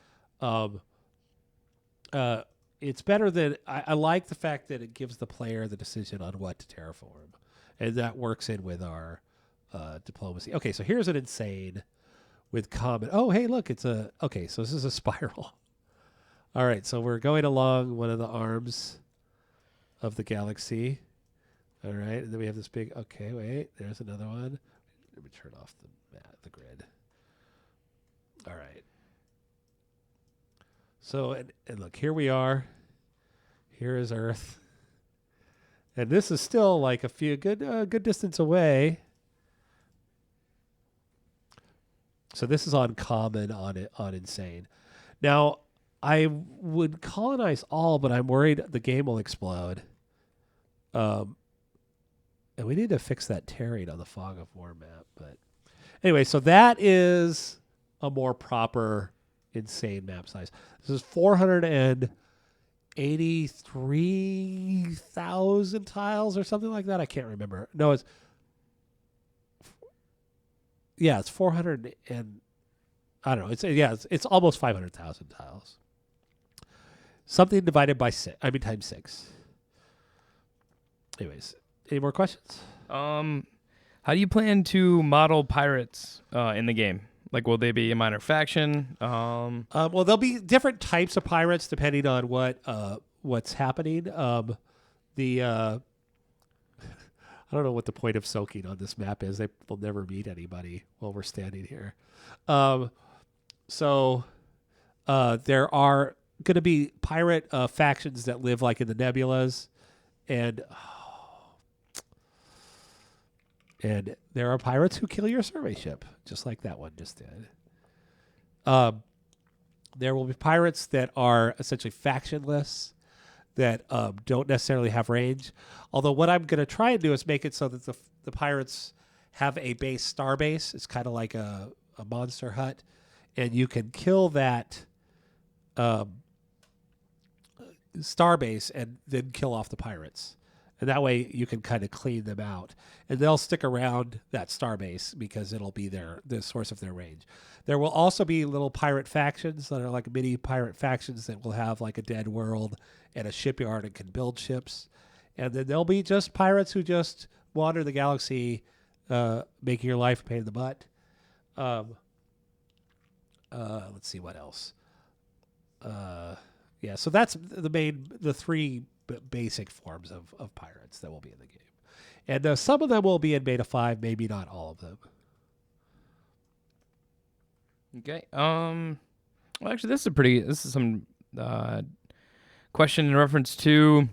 It's better than... I like the fact that it gives the player the decision on what to terraform. And that works in with our diplomacy. Okay, so here's an insane with common. Oh, hey, look, okay, so this is a spiral. All right, so we're going along one of the arms of the galaxy. All right, and then we have this big, okay, wait, there's another one. Let me turn off the grid. All right. So, and look, here we are. Here is Earth. And this is still like a few good distance away. So this is on common on insane. Now I would colonize all, but I'm worried the game will explode. And we need to fix that tearing on the Fog of War map. But anyway, so that is a more proper, insane map size. This is 483,000 tiles or something like that. I can't remember. No, it's 400 and I don't know. It's almost 500,000 tiles. Something divided by times 6. Anyways, any more questions? How do you plan to model pirates in the game? Like, will they be a minor faction? Well, there'll be different types of pirates depending on what's happening. I don't know what the point of soaking on this map is. They will never meet anybody while we're standing here. So there are going to be pirate factions that live like in the nebulas, and there are pirates who kill your survey ship, just like that one just did. There will be pirates that are essentially factionless, that don't necessarily have range. Although what I'm going to try and do is make it so that the pirates have a base, star base. It's kind of like a monster hut, and you can kill that star base and then kill off the pirates. And that way you can kind of clean them out. And they'll stick around that star base because it'll be the source of their range. There will also be little pirate factions that are like mini pirate factions that will have like a dead world and a shipyard and can build ships. And then there'll be just pirates who just wander the galaxy, making your life a pain in the butt. Let's see what else. So that's the three basic forms of pirates that will be in the game. And some of them will be in Beta 5, maybe not all of them. Okay. Well, actually, this is some question in reference to,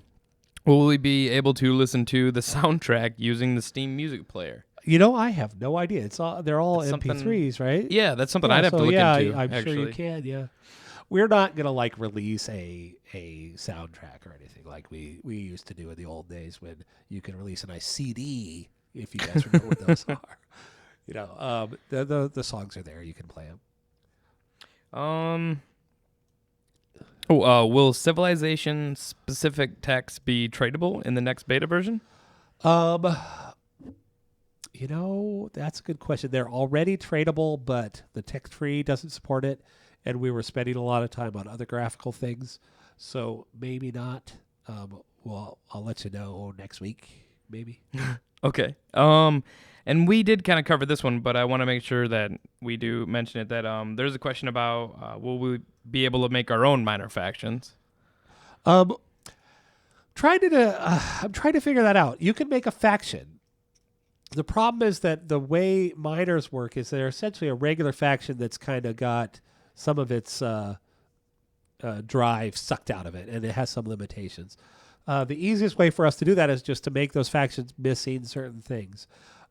will we be able to listen to the soundtrack using the Steam music player? You know, I have no idea. They're all MP3s, right? Yeah, that's something I'd have to look into. I'm sure you can. Yeah. We're not going to like release a soundtrack or anything like we used to do in the old days when you can release a nice CD, if you guys remember what those are. You know, the songs are there. You can play them. Will Civilization specific text be tradable in the next beta version? You know, that's a good question. They're already tradable, but the text tree doesn't support it. And we were spending a lot of time on other graphical things, so maybe not. Well, I'll let you know next week, maybe. Okay. And we did kind of cover this one, but I want to make sure that we do mention it. That there's a question about will we be able to make our own minor factions? I'm trying to figure that out. You can make a faction. The problem is that the way miners work is they're essentially a regular faction that's kind of got some of its drive sucked out of it, and it has some limitations. The easiest way for us to do that is just to make those factions missing certain things.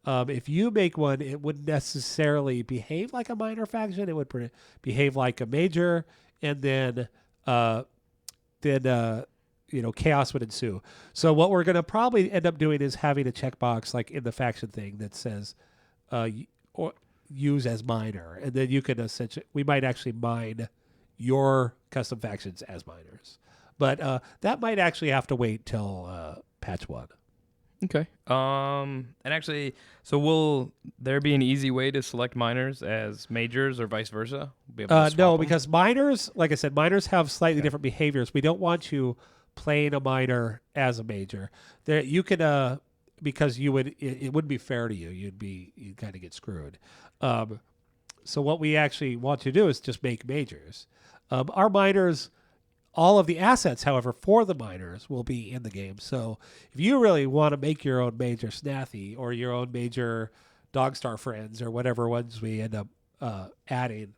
If you make one, it wouldn't necessarily behave like a minor faction. It would behave like a major, and then chaos would ensue. So what we're going to probably end up doing is having a checkbox like in the faction thing that says use as minor, and then you can we might actually mine your custom factions as minors, but that might actually have to wait till patch 1. Okay. And actually, so will there be an easy way to select minors as majors or vice versa? No, because minors, like I said, minors have slightly different behaviors. We don't want you playing a minor as a major. There, you can because it wouldn't be fair to you. You'd kind of get screwed. So what we actually want to do is just make majors. Our minors, all of the assets, however, for the minors will be in the game. So if you really want to make your own major Snathy or your own major Dogstar Friends or whatever ones we end up adding,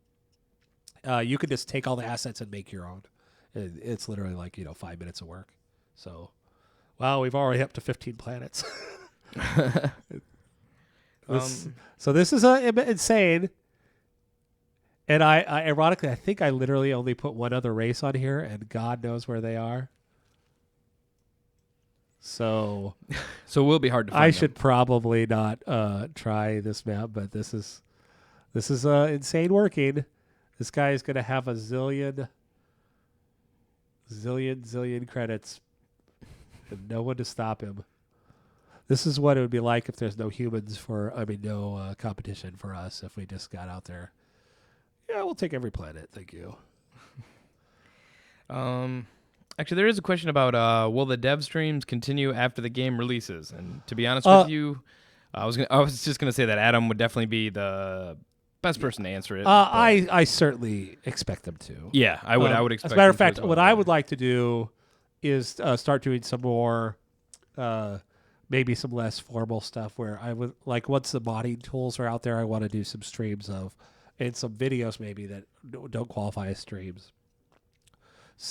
you can just take all the assets and make your own. It's literally like 5 minutes of work. So, wow, we've already up to 15 planets. So this is insane. And I ironically, I think I literally only put one other race on here, and God knows where they are. So So it will be hard to find I them. should probably not try this map, but this is insane working. This guy is going to have a zillion credits and no one to stop him. This is what it would be like if there's no no competition for us if we just got out there. Yeah, we'll take every planet. Thank you. Actually, there is a question about will the dev streams continue after the game releases? And to be honest with you, I was just gonna say that Adam would definitely be the best person to answer it. I certainly expect them to. Yeah, I would expect. As a matter of them to fact, as well, what yeah. I would like to do is start doing some more, maybe some less formal stuff. Where I would like once the modding tools are out there, I want to do some streams of, and some videos maybe that don't qualify as streams.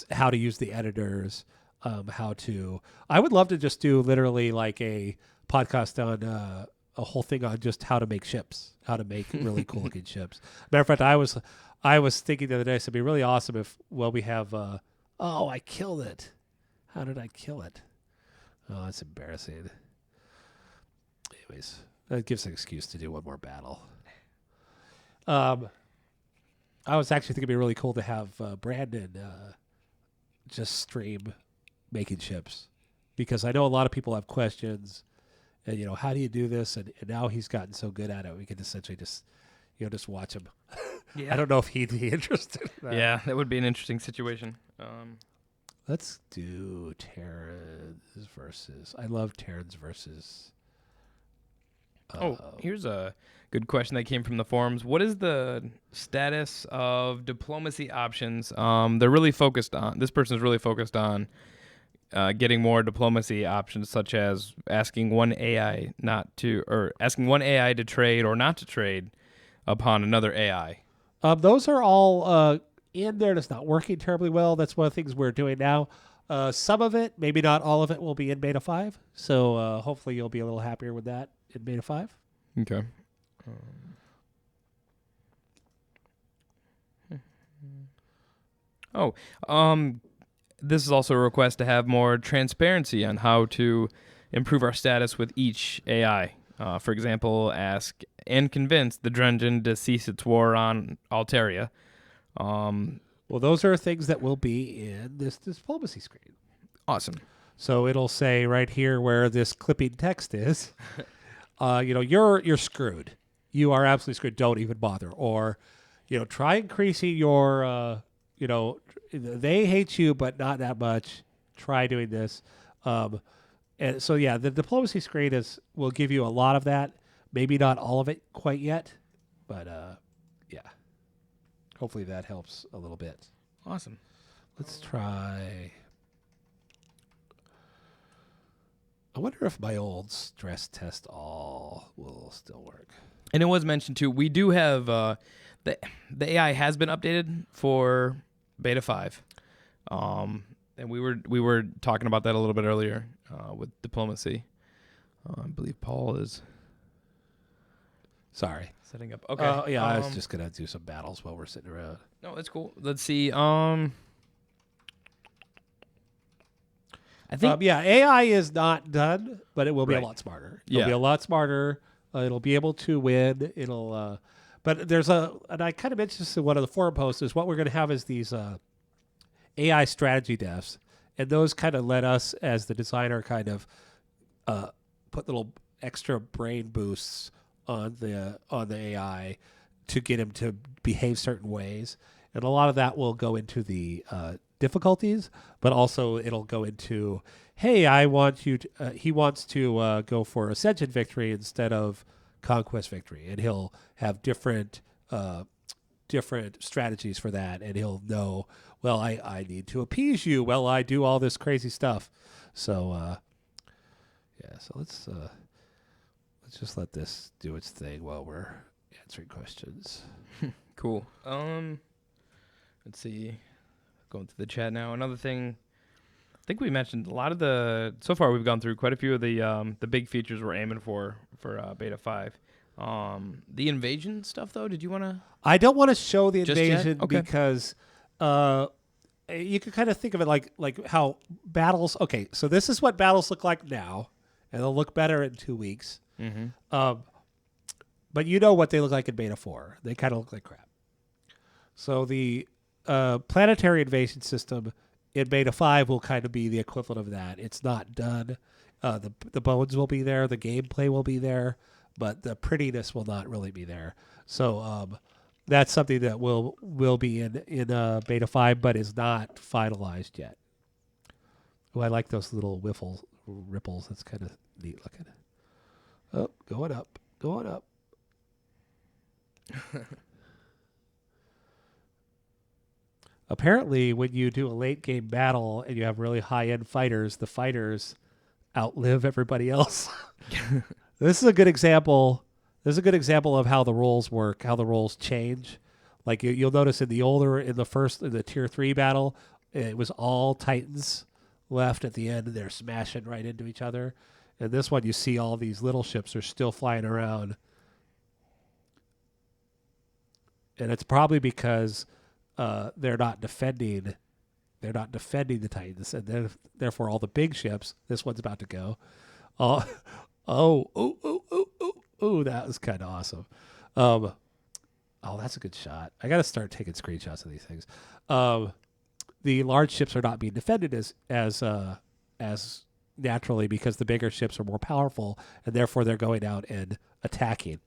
How to use the editors, I would love to just do literally like a podcast on a whole thing on just how to make ships, how to make really cool looking ships. Matter of fact, I was thinking the other day, so it'd be really awesome if we have. I killed it. How did I kill it? Oh, that's embarrassing. Anyways, that gives an excuse to do one more battle. I was actually thinking it'd be really cool to have Brandon just stream making ships, because I know a lot of people have questions, and how do you do this? And now he's gotten so good at it, we can essentially just watch him. Yeah. I don't know if he'd be interested in that. Yeah, that would be an interesting situation. Let's do Terrans versus. I love Terrans versus. Here's a good question that came from the forums. What is the status of diplomacy options? They're really focused on. This person is really focused on getting more diplomacy options, such as asking one AI to trade or not to trade upon another AI. Those are all in there. That's not working terribly well. That's one of the things we're doing now. Some of it, maybe not all of it, will be in Beta 5. So hopefully you'll be a little happier with that in Beta 5. Okay. This is also a request to have more transparency on how to improve our status with each AI. For example, ask and convince the Drungeon to cease its war on Altaria. Well, those are things that will be in this diplomacy screen. Awesome. So it'll say right here where this clipping text is, you're screwed. You are absolutely screwed. Don't even bother. Or, try increasing your, they hate you, but not that much. Try doing this. And so, yeah, the diplomacy screen will give you a lot of that. Maybe not all of it quite yet, but yeah. Hopefully that helps a little bit. Awesome. Let's try. I wonder if my old stress test all will still work. And it was mentioned too. We do have the AI has been updated for Beta 5, and we were talking about that a little bit earlier with diplomacy. I believe Paul is. Sorry. Setting up. Okay. Yeah, I was just gonna do some battles while we're sitting around. No, that's cool. Let's see. I think. AI is not done, but it will be a Right. lot smarter. It'll be Yeah. a lot smarter. It'll be able to win. It'll. But there's and I kind of mentioned this in one of the forum posts, is what we're going to have is these AI strategy devs, and those kind of let us as the designer kind of put little extra brain boosts on the AI to get him to behave certain ways, and a lot of that will go into the difficulties, but also it'll go into, hey, I want you to, he wants to go for Ascension victory instead of Conquest victory, and he'll have different strategies for that, and he'll know, well, I need to appease you while I do all this crazy stuff. So so let's just let this do its thing while we're answering questions. Cool. Let's see. Going through the chat now. Another thing, I think we mentioned a lot of so far we've gone through quite a few of the big features we're aiming for Beta 5. The invasion stuff though, did you want to? I don't want to show the Just yet? invasion Okay. because you can kind of think of it like how battles. Okay, so this is what battles look like now, and they'll look better in 2 weeks. But you know what they look like in Beta 4. They kind of look like crap. So the planetary invasion system in Beta 5 will kind of be the equivalent of that. It's not done. The bones will be there. The gameplay will be there. But the prettiness will not really be there. So that's something that will be in Beta 5, but is not finalized yet. Oh, I like those little ripples. That's kind of neat looking. Oh, going up. Apparently, when you do a late game battle and you have really high end fighters, the fighters outlive everybody else. This is a good example. This is a good example of how the roles work, how the roles change. Like you'll notice in the tier 3 battle, it was all Titans left at the end, and they're smashing right into each other. And this one, you see all these little ships are still flying around. And it's probably because they're not defending the Titans, and therefore all the big ships. This one's about to go. Oh, that was kind of awesome. Oh, that's a good shot. I got to start taking screenshots of these things. The large ships are not being defended as naturally because the bigger ships are more powerful, and therefore they're going out and attacking.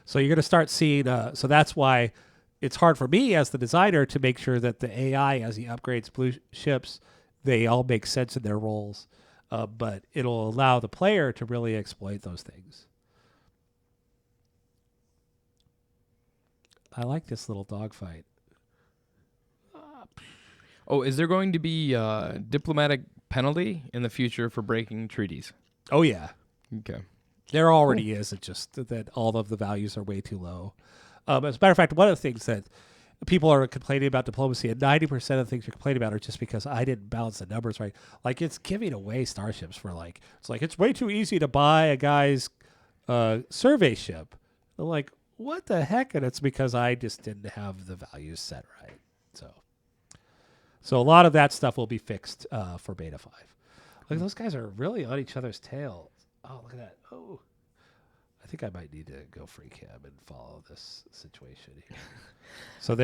So you're going to start seeing. So that's why it's hard for me as the designer to make sure that the AI, as he upgrades blue ships, they all make sense in their roles. But it'll allow the player to really exploit those things. I like this little dogfight. Oh, is there going to be diplomatic penalty in the future for breaking treaties? Oh, yeah. Okay. There already is. It's just that all of the values are way too low. As a matter of fact, one of the things that people are complaining about diplomacy, and 90% of the things you're complaining about are just because I didn't balance the numbers right. Like, it's giving away starships for it's way too easy to buy a guy's survey ship. I'm like, what the heck? And it's because I just didn't have the values set right. So a lot of that stuff will be fixed for Beta 5. Look, those guys are really on each other's tail. Oh, look at that. Oh, I think I might need to go free cam and follow this situation here. So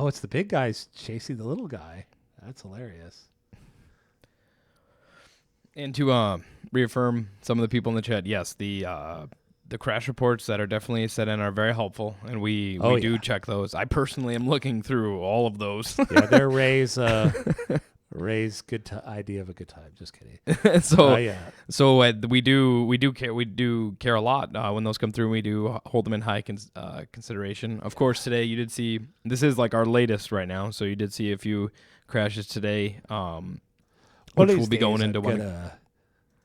it's the big guys chasing the little guy. That's hilarious. And to reaffirm some of the people in the chat, yes, the crash reports that are definitely set in are very helpful, and we do check those. I personally am looking through all of those. Yeah, they're Ray's good idea of a good time. Just kidding. So we do care a lot when those come through. We do hold them in high consideration. Of course, today you did see, this is like our latest right now, so you did see a few crashes today, which will be going into one.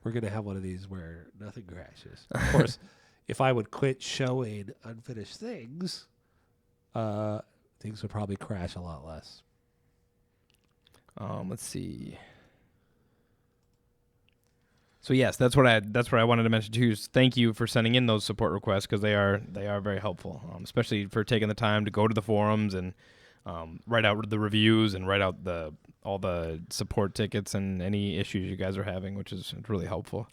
We're gonna have one of these where nothing crashes. Of course, if I would quit showing unfinished things, things would probably crash a lot less. Let's see. So yes, that's what I wanted to mention too. Is thank you for sending in those support requests, because they are very helpful, especially for taking the time to go to the forums and write out the reviews and write out all the support tickets and any issues you guys are having, which is really helpful.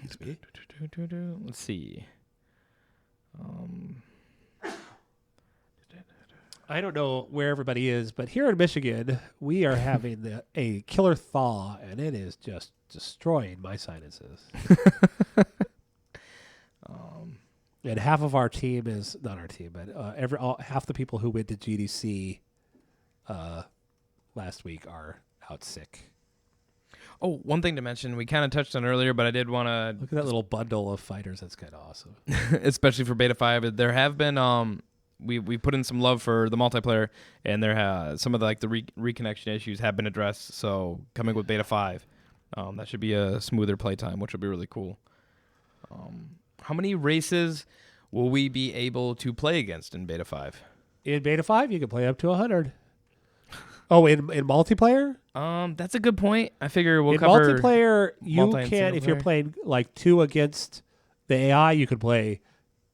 Excuse me. Let's see. I don't know where everybody is, but here in Michigan, we are having a killer thaw, and it is just destroying my sinuses. And half of our team is not our team, but half the people who went to GDC last week are out sick. Oh, one thing to mention, we kind of touched on earlier, but I did want to look at that little bundle of fighters. That's kind of awesome, especially for Beta 5. There have been we put in some love for the multiplayer, and there some of the reconnection issues have been addressed. So coming with Beta 5, that should be a smoother playtime, which will be really cool. How many races will we be able to play against in Beta 5? In Beta 5, you can play up to 100. Oh, in multiplayer? That's a good point. I figure we'll in cover multiplayer. You can, if you're playing like 2 against the AI, you can play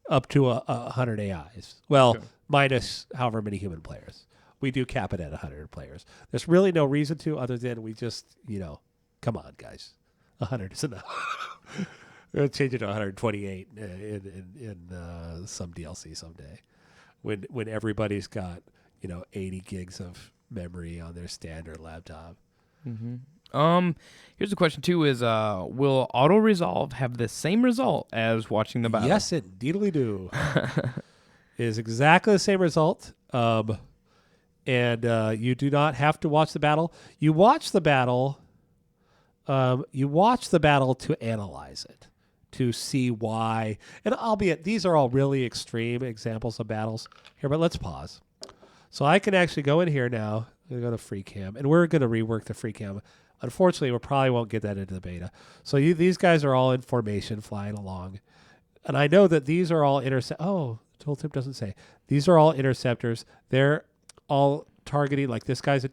up to 100 AIs. Well, minus however many human players. We do cap it at 100 players. There's really no reason to other than we just, come on, guys. 100 is enough. We're going to change it to 128 in some DLC someday when everybody's got, 80 gigs of memory on their standard laptop. Mm-hmm. Here's a question, too, is will auto-resolve have the same result as watching the battle? Yes, indeedly do. It is exactly the same result. And you do not have to watch the battle. You watch the battle. You watch the battle to analyze it, to see why. And albeit these are all really extreme examples of battles here, but let's pause. So I can actually go in here now. I'm going to go to free cam, and we're going to rework the free cam. Unfortunately, we probably won't get that into the beta. So these guys are all in formation, flying along. And I know that these are all tooltip doesn't say. These are all interceptors. They're all targeting, like this guy's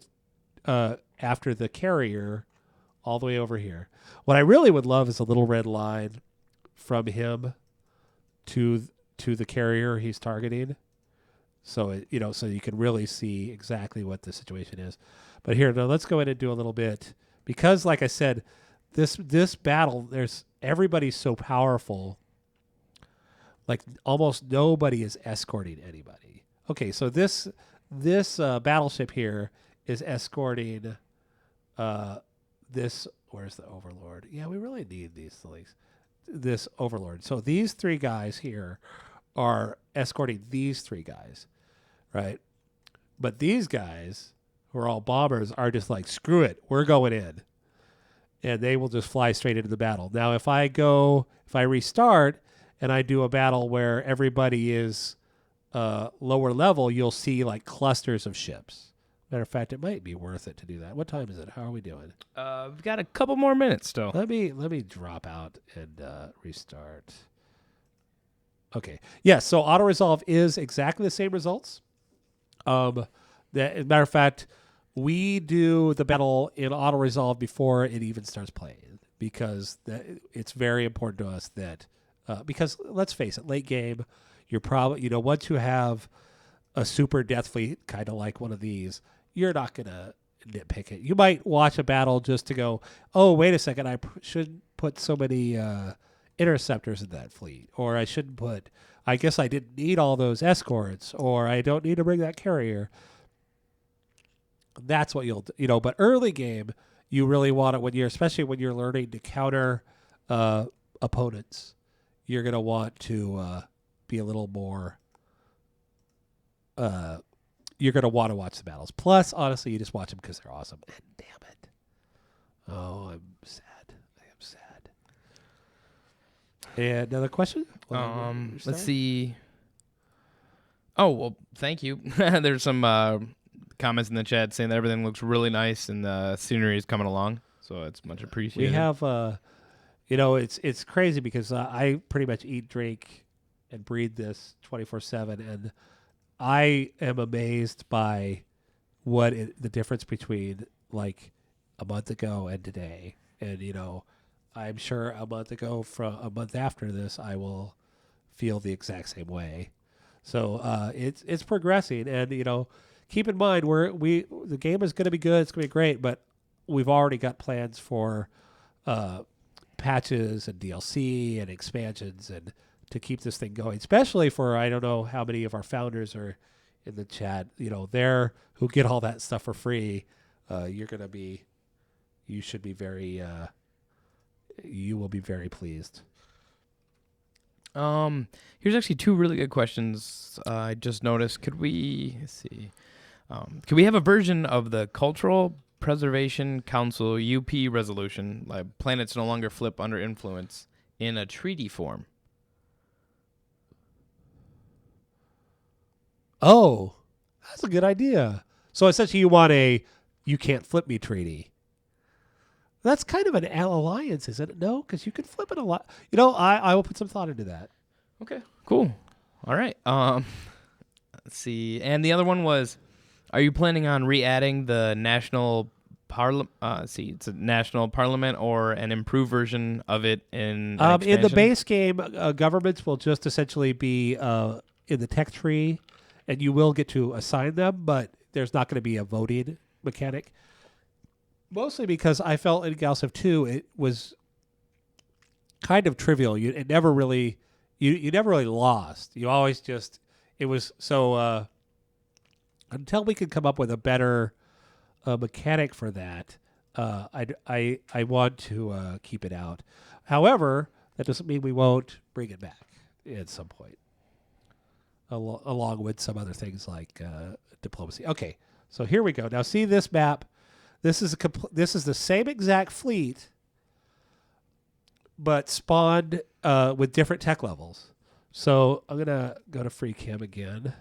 after the carrier all the way over here. What I really would love is a little red line from him to the carrier he's targeting. So so you can really see exactly what the situation is. But here, now let's go in and do a little bit, because like I said, this battle, everybody's so powerful. Like almost nobody is escorting anybody. Okay, so this battleship here is escorting this. Where's the Overlord? Yeah, we really need these things. This Overlord. So these three guys here are escorting these three guys, right? But these guys, who are all bombers, are just like, screw it, we're going in. And they will just fly straight into the battle. Now, if I restart and I do a battle where everybody is lower level, you'll see like clusters of ships. Matter of fact, it might be worth it to do that. What time is it? How are we doing? We've got a couple more minutes still. Let me drop out and restart. Okay. Yeah, so auto-resolve is exactly the same results. As a matter of fact, we do the battle in auto-resolve before it even starts playing, because it's very important to us that because let's face it, late game, you're probably, once you have a super death fleet, kind of like one of these, you're not going to nitpick it. You might watch a battle just to go, oh, wait a second, I should put so many interceptors in that fleet, or I guess I didn't need all those escorts, or I don't need to bring that carrier. That's what you'll, but early game, you really want it especially when you're learning to counter opponents. You're going to want to be a little more, you're going to want to watch the battles. Plus, honestly, you just watch them because they're awesome. And damn it. Oh, I'm sad. I am sad. And another question? Let's see. Oh, well, thank you. There's some comments in the chat saying that everything looks really nice and the scenery is coming along. So it's much appreciated. We have, it's crazy because I pretty much eat, drink, and breathe this 24/7, and I am amazed by the difference between like a month ago and today. And I'm sure a month ago from a month after this, I will feel the exact same way. So it's progressing, and keep in mind the game is going to be good. It's going to be great, but we've already got plans for patches and DLC and expansions and to keep this thing going, especially for, I don't know how many of our founders are in the chat, who get all that stuff for free. You should be very, you will be very pleased. Here's actually two really good questions I just noticed. Could we have a version of the Cultural Preservation Council UP resolution, like planets no longer flip under influence, in a treaty form? Oh, that's a good idea. So essentially you want you can't flip me treaty. That's kind of an alliance, isn't it? No, because you can flip it a lot. I will put some thought into that. Okay, cool. All right. Let's see. And the other one was, are you planning on re-adding the national it's a national parliament or an improved version of it in the base game, governments will just essentially be in the tech tree, and you will get to assign them, but there's not going to be a voting mechanic. Mostly because I felt in Galciv 2 it was kind of trivial. It never really you never really lost. You always just it was so until we could come up with a better mechanic for that. I want to keep it out. However, that doesn't mean we won't bring it back at some point, along with some other things like diplomacy. Okay, so here we go. Now see this map. This is the same exact fleet, but spawned with different tech levels. So I'm gonna go to free cam again.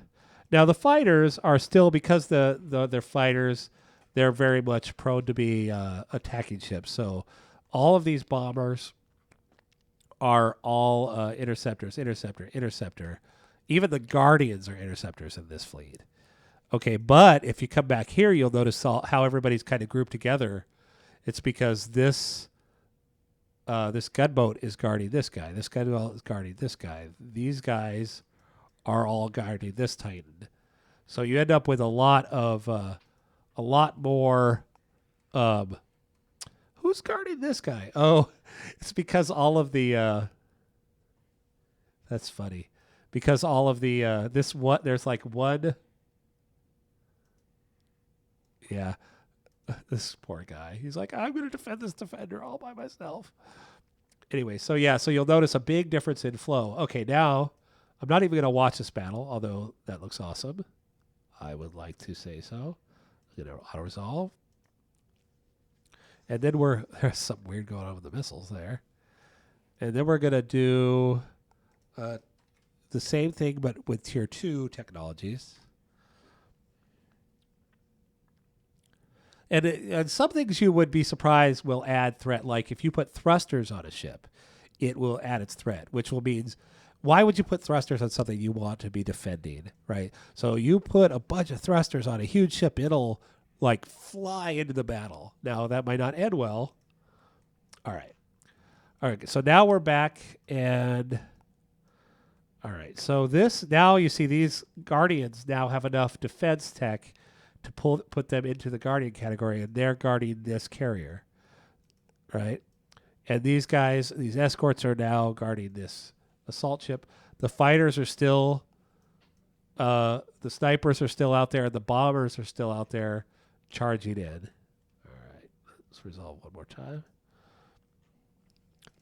Now the fighters are still, because they're fighters, they're very much prone to be attacking ships. So all of these bombers are all interceptors, interceptor. Even the Guardians are interceptors in this fleet. Okay, but if you come back here, you'll notice how everybody's kind of grouped together. It's because this gunboat is guarding this guy. This gunboat is guarding this guy. These guys are all guarding this Titan. So you end up with a lot more. Who's guarding this guy? Oh, it's because all of the. That's funny, because all of the there's like one. Yeah, this poor guy. He's like, I'm going to defend this defender all by myself. Anyway, so you'll notice a big difference in flow. Okay, now I'm not even going to watch this battle, although that looks awesome. I would like to say so. I'm going to auto resolve. And then there's something weird going on with the missiles there. And then we're going to do the same thing, but with tier 2 technologies. And some things you would be surprised will add threat. Like if you put thrusters on a ship, it will add its threat, which will mean, why would you put thrusters on something you want to be defending, right? So you put a bunch of thrusters on a huge ship, it'll like fly into the battle. Now that might not end well. All right. So now we're back, and all right. So now you see these Guardians now have enough defense tech to put them into the Guardian category, and they're guarding this carrier, right? And these guys, these escorts, are now guarding this assault ship. The fighters are still, the snipers are still out there, and the bombers are still out there charging in. All right, let's resolve one more time.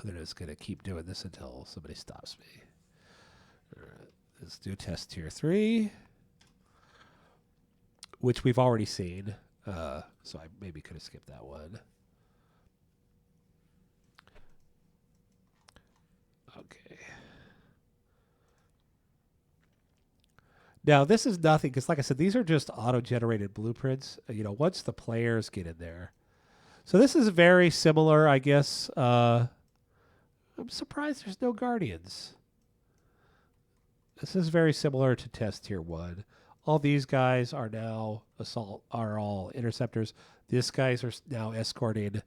I'm just going to keep doing this until somebody stops me. All right, let's do test tier 3. Which we've already seen, so I maybe could have skipped that one. Okay. Now, this is nothing, because like I said, these are just auto-generated blueprints, once the players get in there. So this is very similar, I guess. I'm surprised there's no Guardians. This is very similar to test tier 1. All these guys are now are all interceptors. These guys are now escorting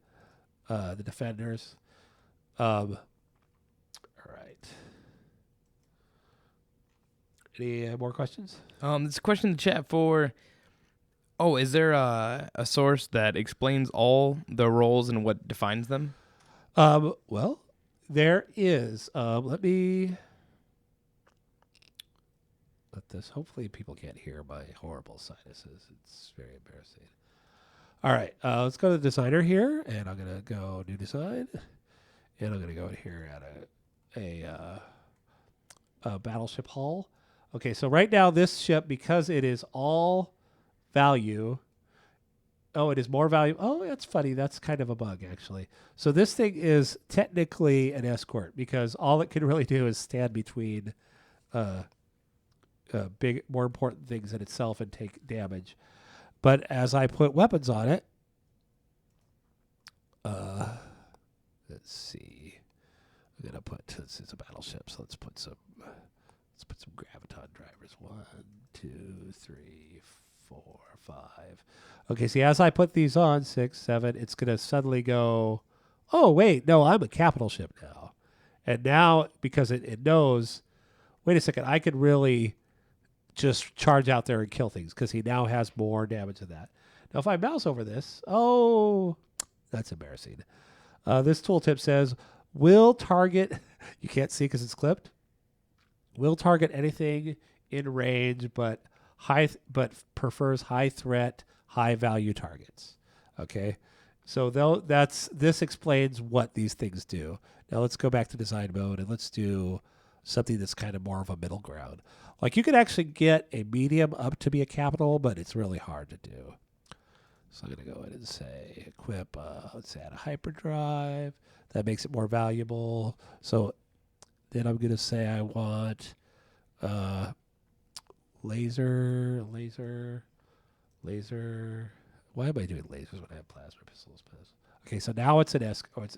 the defenders. All right. Any more questions? There's a question in the chat for. Oh, is there a source that explains all the roles and what defines them? Well, there is. Let me. Let this. Hopefully, people can't hear my horrible sinuses. It's very embarrassing. All right, let's go to the designer here, and I'm gonna go new design, and I'm gonna go here at a battleship hull. Okay, so right now this ship, because it is all value. Oh, it is more value. Oh, that's funny. That's kind of a bug, actually. So this thing is technically an escort, because all it can really do is stand between big, more important things than itself and take damage. But as I put weapons on it, let's see. I'm gonna put, this is a battleship, so let's put some graviton drivers. 1, 2, 3, 4, 5. Okay, see, as I put these on, 6, 7, it's gonna suddenly go, oh wait, no, I'm a capital ship now. And now, because it knows, wait a second, I could really just charge out there and kill things because he now has more damage than that. Now, if I mouse over this, oh, that's embarrassing. This tooltip says, will target, you can't see because it's clipped, will target anything in range but prefers high threat, high value targets. Okay, so this explains what these things do. Now let's go back to design mode and let's do something that's kind of more of a middle ground. Like you could actually get a medium up to be a capital, but it's really hard to do. So I'm going to go ahead and say equip, let's add a hyperdrive. That makes it more valuable. So then I'm going to say I want laser. Why am I doing lasers when I have plasma pistols? Okay, so now it's an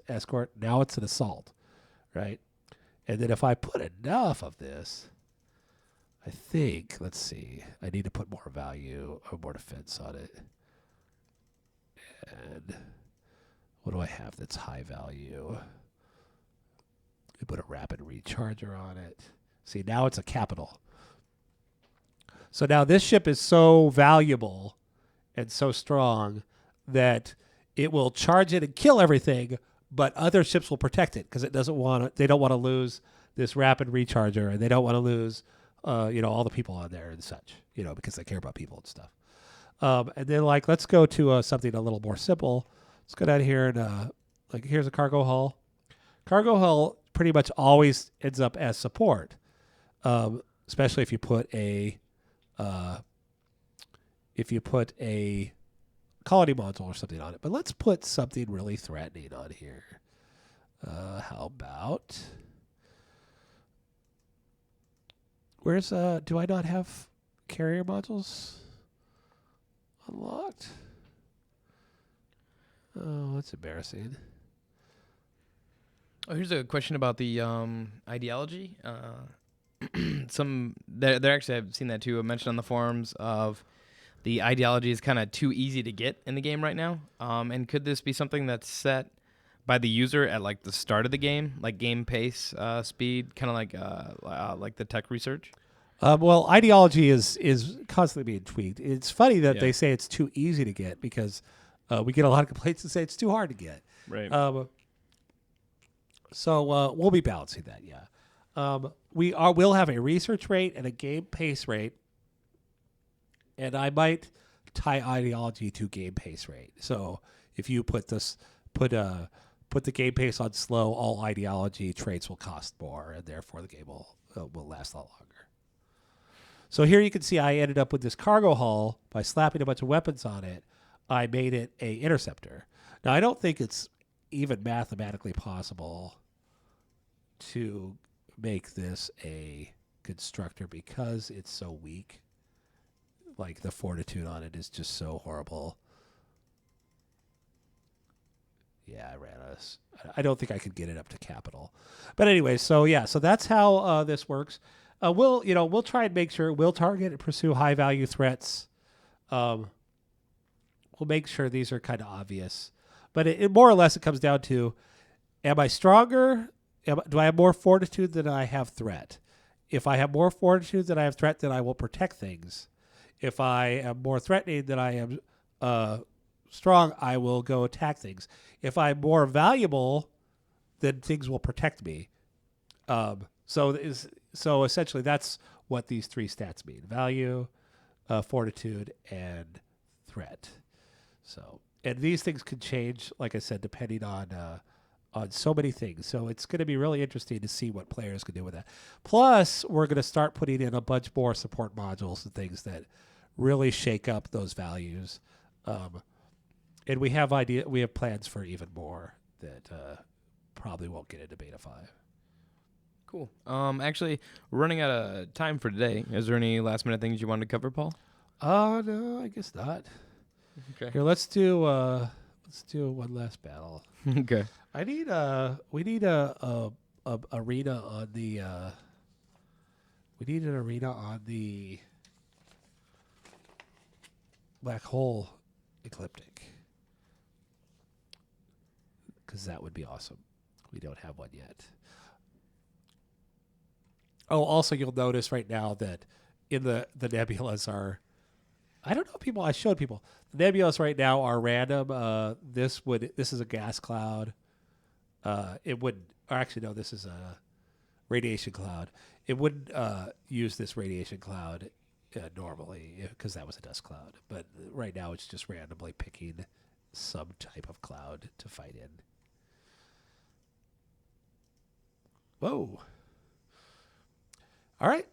escort. Now it's an assault, right? And then if I put enough of this, I think, let's see, I need to put more value or more defense on it. And what do I have that's high value? I put a rapid recharger on it. See, now it's a capital. So now this ship is so valuable and so strong that it will charge it and kill everything, but other ships will protect it because they don't want to lose this rapid recharger, and they don't want to lose all the people on there and such, because they care about people and stuff. And then let's go to something a little more simple. Let's go down here and here's a cargo hull. Cargo hull pretty much always ends up as support, especially if you put a colony module or something on it. But let's put something really threatening on here. How about do I not have carrier modules unlocked? Oh, that's embarrassing. Oh, here's a question about the ideology. There actually, I've seen that too. Mentioned on the forums of the ideology is kind of too easy to get in the game right now. And could this be something that's set by the user at the start of the game, like game pace, speed, kind of like the tech research? Well, ideology is constantly being tweaked. It's funny that they say it's too easy to get because we get a lot of complaints that say it's too hard to get. Right. So we'll be balancing that. Yeah. We'll have a research rate and a game pace rate, and I might tie ideology to game pace rate. So if you put the game pace on slow, all ideology traits will cost more, and therefore the game will last a lot longer. So here you can see I ended up with this cargo hull by slapping a bunch of weapons on it. I made it a interceptor. Now I don't think it's even mathematically possible to make this a constructor because it's so weak. Like the fortitude on it is just so horrible. Yeah, I ran us. I don't think I could get it up to capital. But anyway, so that's how this works. We'll try and make sure we'll target and pursue high value threats. We'll make sure these are kind of obvious. But it more or less it comes down to, am I stronger? Do I have more fortitude than I have threat? If I have more fortitude than I have threat, then I will protect things. If I am more threatening than I am strong, I will go attack things. If I'm more valuable, then things will protect me. So essentially that's what these three stats mean: value, fortitude, and threat. So, and these things can change, like I said, depending on so many things. So it's going to be really interesting to see what players can do with that. Plus, we're going to start putting in a bunch more support modules and things that really shake up those values. And we have plans for even more that probably won't get into beta 5. Cool. Actually, we're running out of time for today. Is there any last minute things you wanted to cover, Paul? No, I guess not. Okay. Here, let's do one last battle. Okay. We need a arena on the we need an arena on the black hole ecliptic, because that would be awesome. We don't have one yet. Oh, also you'll notice right now that in the nebulas are. I don't know. I showed people the nebulas right now are random. This is a gas cloud. It would, or actually no, this is a radiation cloud. It wouldn't use this radiation cloud normally because that was a dust cloud. But right now it's just randomly picking some type of cloud to fight in. Whoa. All right.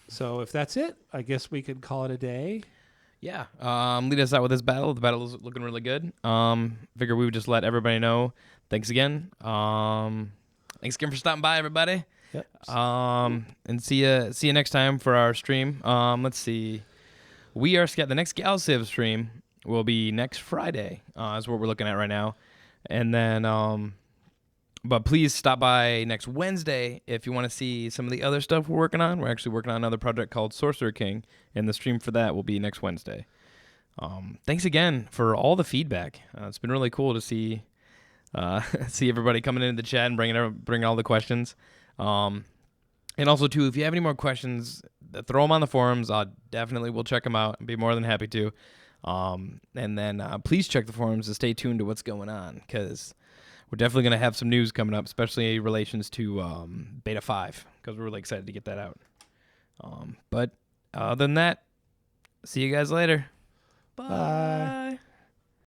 So if that's it, I guess we can call it a day. Yeah. Lead us out with this battle. The battle is looking really good. Figure we would just let everybody know. Thanks again. Thanks again for stopping by, everybody. Yep. And see you next time for our stream. Let's see. The next GalCiv stream will be next Friday. Is what we're looking at right now. And then but please stop by next Wednesday if you want to see some of the other stuff we're working on. We're actually working on another project called Sorcerer King, and the stream for that will be next Wednesday. Thanks again for all the feedback. It's been really cool to see everybody coming into the chat and bringing all the questions. And also, too, if you have any more questions, throw them on the forums. I definitely will check them out and be more than happy to. And then please check the forums to stay tuned to what's going on, because we're definitely going to have some news coming up, especially in relations to Beta 5, because we're really excited to get that out. But other than that, see you guys later. Bye.